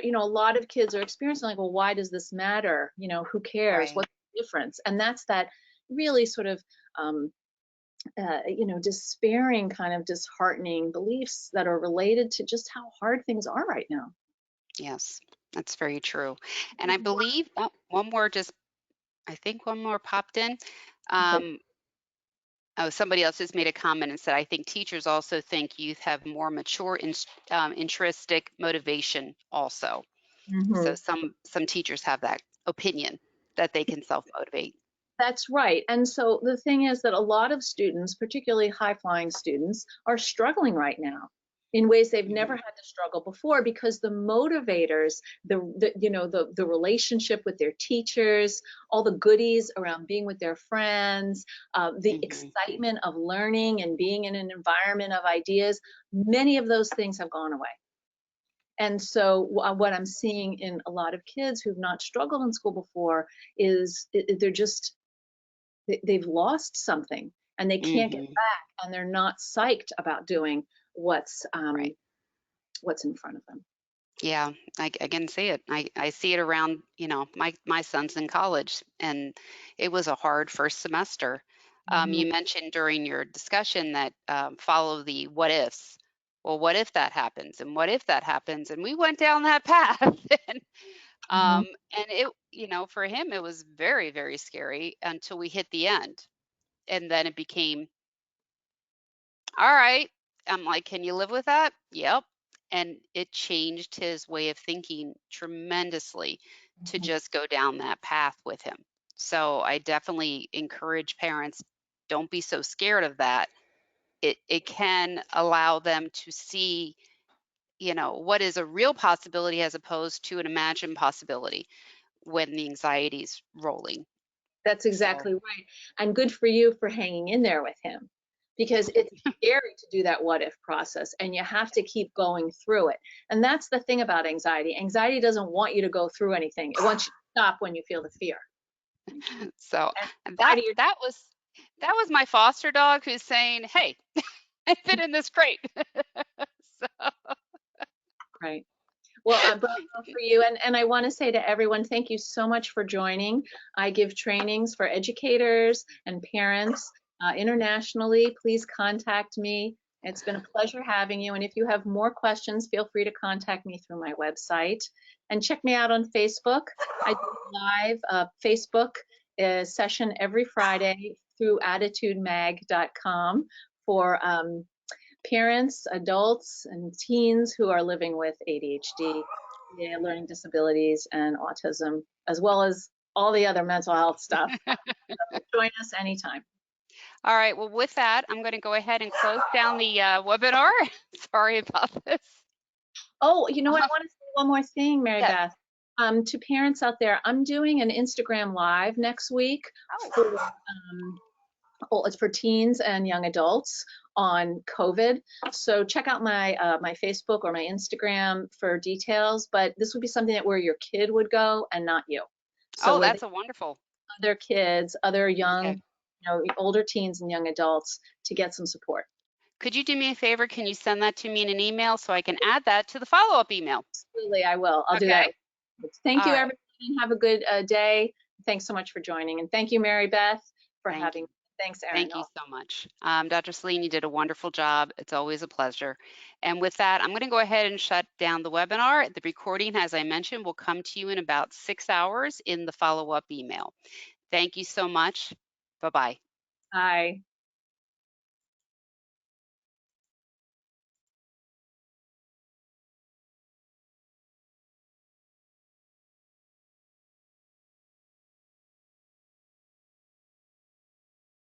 a lot of kids are experiencing like, well, why does this matter? Who cares? Right. What's the difference? And that's that really sort of um, despairing, kind of disheartening beliefs that are related to just how hard things are right now. Yes, that's very true. And I believe one more I think one more popped in. Okay. Um, oh, somebody else just made a comment and said, I think teachers also think youth have more mature intrinsic motivation also. So Hmm. some teachers have that opinion that they can self-motivate. That's right. And so the thing is that a lot of students, particularly high flying students, are struggling right now in ways they've never Mhm. had to struggle before, because the motivators, the relationship with their teachers, all the goodies around being with their friends, the Mhm. excitement of learning and being in an environment of ideas, many of those things have gone away. And so what I'm seeing in a lot of kids who've not struggled in school before is they've lost something and they can't get Mhm. back, and they're not psyched about doing what's Right. what's in front of them. Yeah, I can see it. I see it around, my son's in college, and it was a hard first semester. Hmm. You mentioned during your discussion that follow the what ifs. Well, what if that happens? And what if that happens? And we went down that path. and Hmm. um, and for him, it was very, very scary until we hit the end. And then it became, all right. I'm like, can you live with that? Yep. And it changed his way of thinking tremendously to just go down that path with him. So I definitely encourage parents, don't be so scared of that. It can allow them to see, what is a real possibility as opposed to an imagined possibility when the anxiety's rolling. That's So exactly right. And good for you for hanging in there with him, because it's scary to do that what if process, and you have to keep going through it. And that's the thing about anxiety. Anxiety doesn't want you to go through anything. It wants you to stop when you feel the fear. so And and that anxiety, that was my foster dog who's saying, "Hey, I fit in this crate." So, right. Well, bravo for you. And I want to say to everyone, thank you so much for joining. I give trainings for educators and parents internationally. Please contact me. It's been a pleasure having you. And if you have more questions, feel free to contact me through my website. And check me out on Facebook. I do a live Facebook session every Friday through attitudemag.com for parents, adults, and teens who are living with ADHD, learning disabilities, and autism, as well as all the other mental health stuff. So join us anytime. all right. Well, with that, I'm going to go ahead and close down the webinar. Sorry about this. Oh, I want to say one more thing, Mary Yes. Beth. To parents out there, I'm doing an Instagram Live next week for Oh. it's for teens and young adults on COVID. So check out my Facebook or my Instagram for details. But this would be something that where your kid would go and not you. So Oh, where that's a wonderful. other kids, other Okay. young, older teens and young adults to get some support. Could you do me a favor? Can you send that to me in an email so I can add that to the follow-up email? Absolutely, I will. I'll do that. Okay. Thank All you, right. everyone, and have a good day. Thanks so much for joining. And thank you, Mary Beth, for Thank having me. Thanks, Erin. Thank you so much. Dr. Celine, you did a wonderful job. It's always a pleasure. And with that, I'm going to go ahead and shut down the webinar. The recording, as I mentioned, will come to you in about 6 hours in the follow-up email. Thank you so much. Bye-bye. Bye.